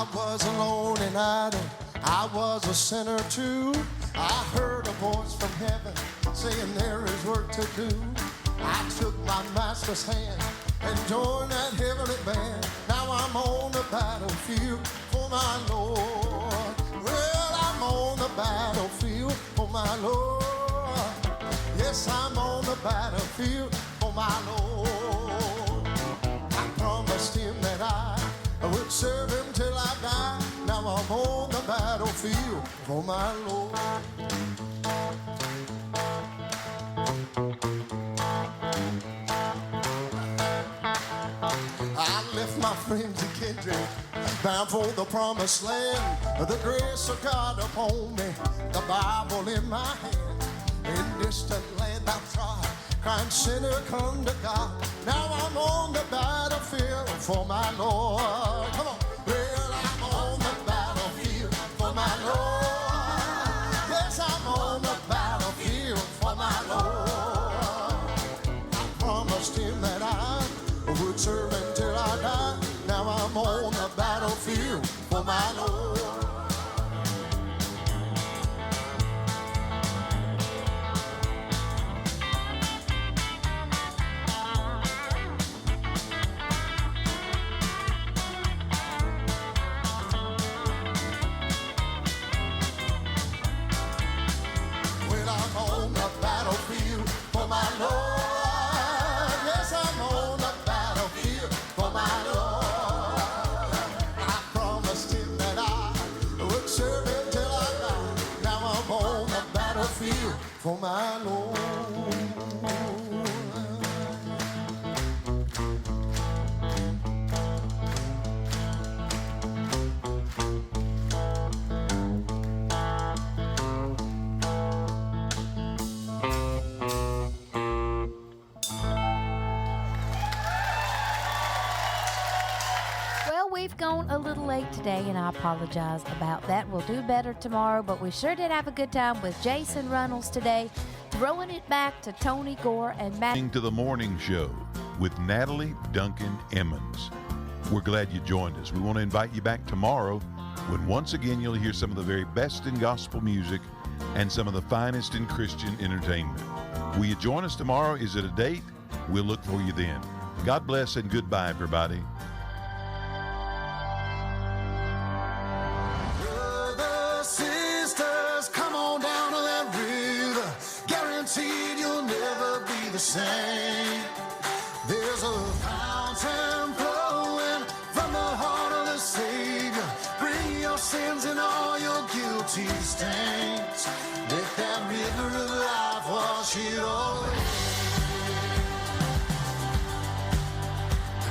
I was alone and idle, I was a sinner too. I heard a voice from heaven saying there is work to do. I took my master's hand and joined that heavenly band. Now I'm on the battlefield for my Lord. Well, I'm on the battlefield for my Lord. Yes, I'm on the battlefield for my Lord. I promised him that I would serve him till I die. Now I'm on the battlefield for my Lord. I left my friends and kindred, bound for the promised land. The grace of God upon me, the Bible in my hand. In distant land I've tried, crying sinner come to God. Now I'm on the battlefield for my Lord. Come on. Well, I'm on the battlefield for my Lord. Yes, I'm on the battlefield for my Lord. I promised him that I would serve until I die. Now I'm on the battlefield for my Lord. For my Lord. Well, we've gone a little late today, and I apologize about that. We'll do better tomorrow, but we sure did have a good time with Jason Runnels today, throwing it back to Tony, Gore, and Matt. To the morning show with Natalie, Duncan-Emmons. We're glad you joined us. We want to invite you back tomorrow when once again you'll hear some of the very best in gospel music and some of the finest in Christian entertainment. Will you join us tomorrow? Is it a date? We'll look for you then. God bless and goodbye, everybody. The same. There's a fountain flowing from the heart of the Savior. Bring your sins and all your guilty stains. Let that river of life wash it away.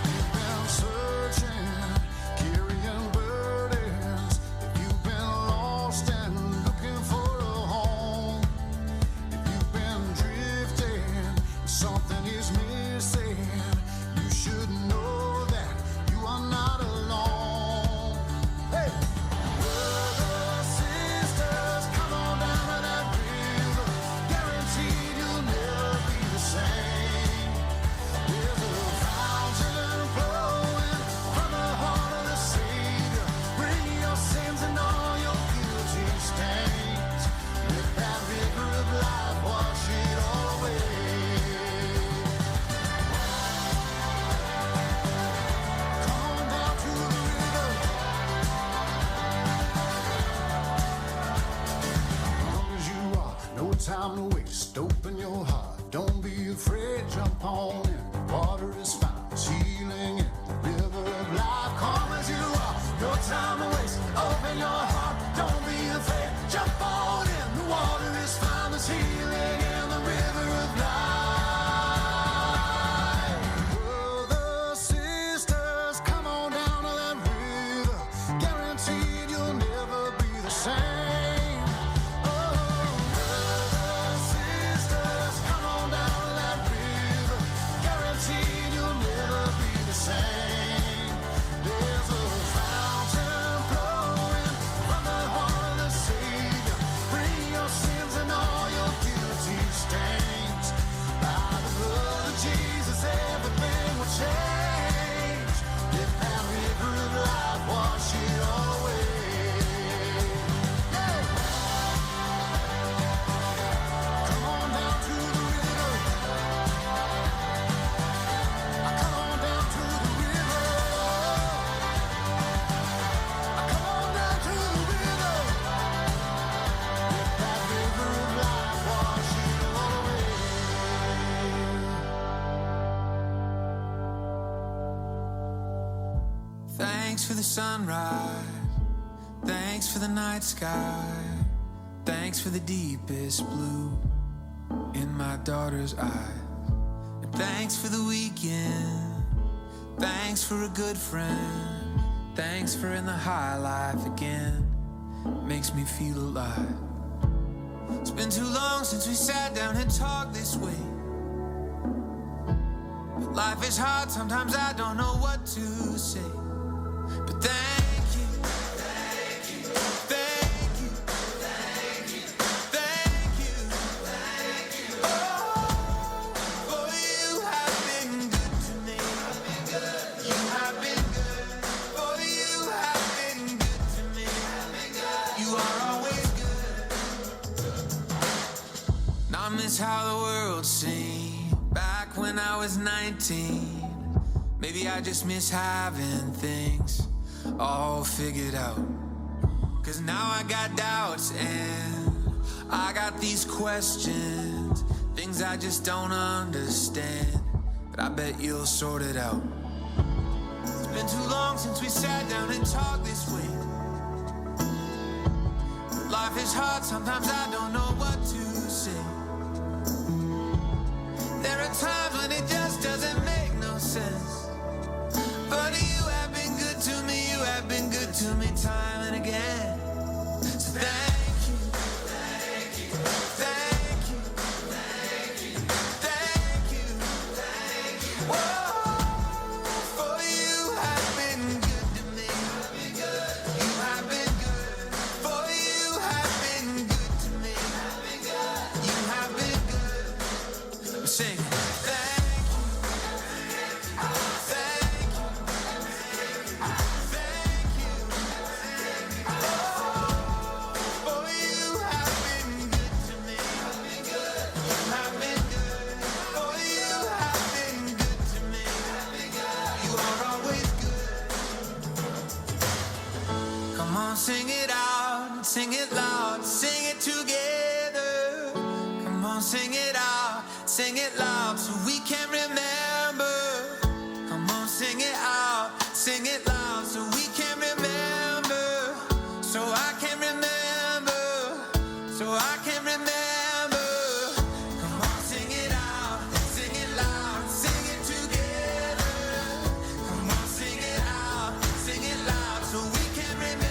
You've been searching, carrying burdens. If you've been lost and looking for a home, if you've been drifting, something is missing. You should know that you are not alone. Hey, brothers, sisters, come on down to that river. Guaranteed you'll never be the same. There's a fountain flowing from the heart of the Savior. Bring your sins and all your guilty stains. Let that river of life wash it away. Time to waste, open your heart. Don't be afraid, jump on in. The water is fine, it's healing in the river of life. Come as you are, no time to waste, open your heart. Don't be afraid, jump on in. The water is fine, it's healing in the river of life. Brothers, sisters, come on down to that river. Guaranteed you'll never be the same. There's a fountain flowing Thanks for the sunrise, thanks for the night sky, thanks for the deepest blue in my daughter's eyes. And thanks for the weekend, thanks for a good friend, thanks for in the high life again, makes me feel alive. It's been too long since we sat down and talked this way. But life is hard, sometimes I don't know what to say. But thank you, thank you, thank you, thank you, thank you, thank you. Oh, for you have been good to me. You have been good. For you have been good to me. You are always good. Now I miss how the world seemed back when I was 19. Maybe I just miss having things all figured out. 'Cause now I got doubts and I got these questions, things I just don't understand, but I bet you'll sort it out. It's been too long since we sat down and talked this way. Life is hard, sometimes I don't know what to say. There are times when it just doesn't make no sense. But you have been good to me, you have been good to me time and again. So thank you, thank you, thank you, thank you, thank you, thank you. Whoa, for you have been good to me. You have been good. For you have been good to me. You have been good. I'm singing. Sing it out, sing it loud, sing it together. Come on, sing it out, sing it loud so we can remember. Come on, sing it out, sing it loud so we can remember. So I can remember, so I can remember. Come on, sing it out, sing it loud, sing it together. Come on, sing it out, sing it loud so we can remember.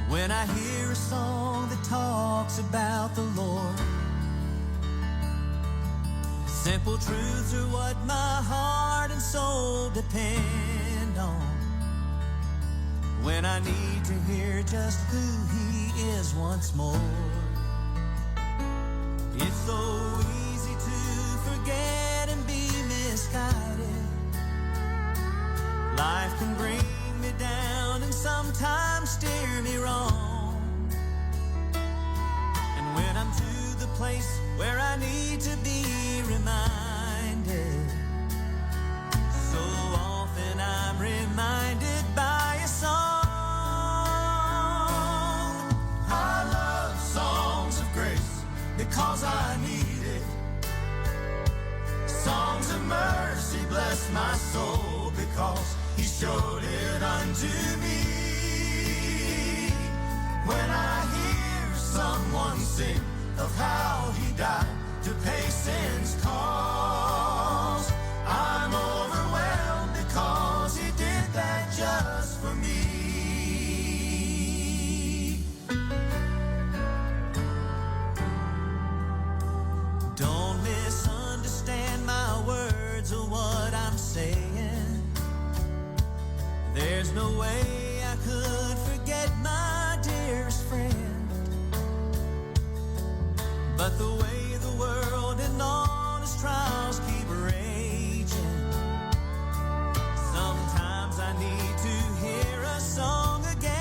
When I hear a song that talks about the Lord, simple truths are what my heart and soul depend on. When I need to hear just who He is once more, it's so easy to forget and be misguided. Life can bring me down and sometimes steer me wrong. And when I'm to the place where I need to be reminded, so often I'm reminded by a song. I love songs of grace because I need it. bless my soul because he showed it unto me. When I hear someone sing of how he died to pay sin's cause, I'm overwhelmed because he did that just for me. Don't misunderstand my words or what I'm saying. There's no way I could forget my dearest friend. But the way the world and all its trials keep raging, sometimes I need to hear a song again.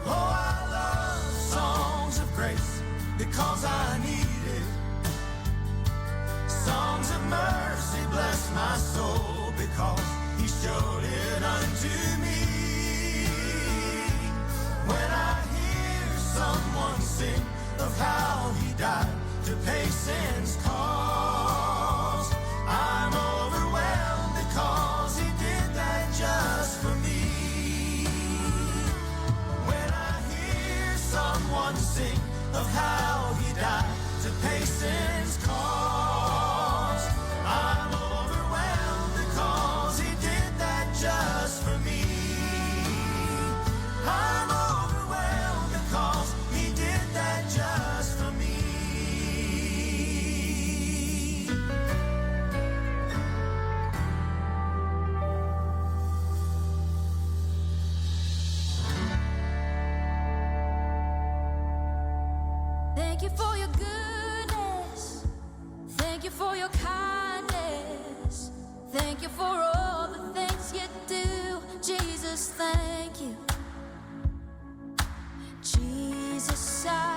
Oh, I love songs of grace because I need it. Songs of mercy bless my soul because he showed it unto me. When I hear someone sing of how he died to pay sin's cause, I'm overwhelmed because he did that just for me. When I hear someone sing of how he died to pay sin's cause, I'm overwhelmed because he did that just for me. I'm overwhelmed because he did that just for me. Thank you for your goodness. Thank you for your kindness. Thank you for all the things you do. Jesus, thank you. Jesus, I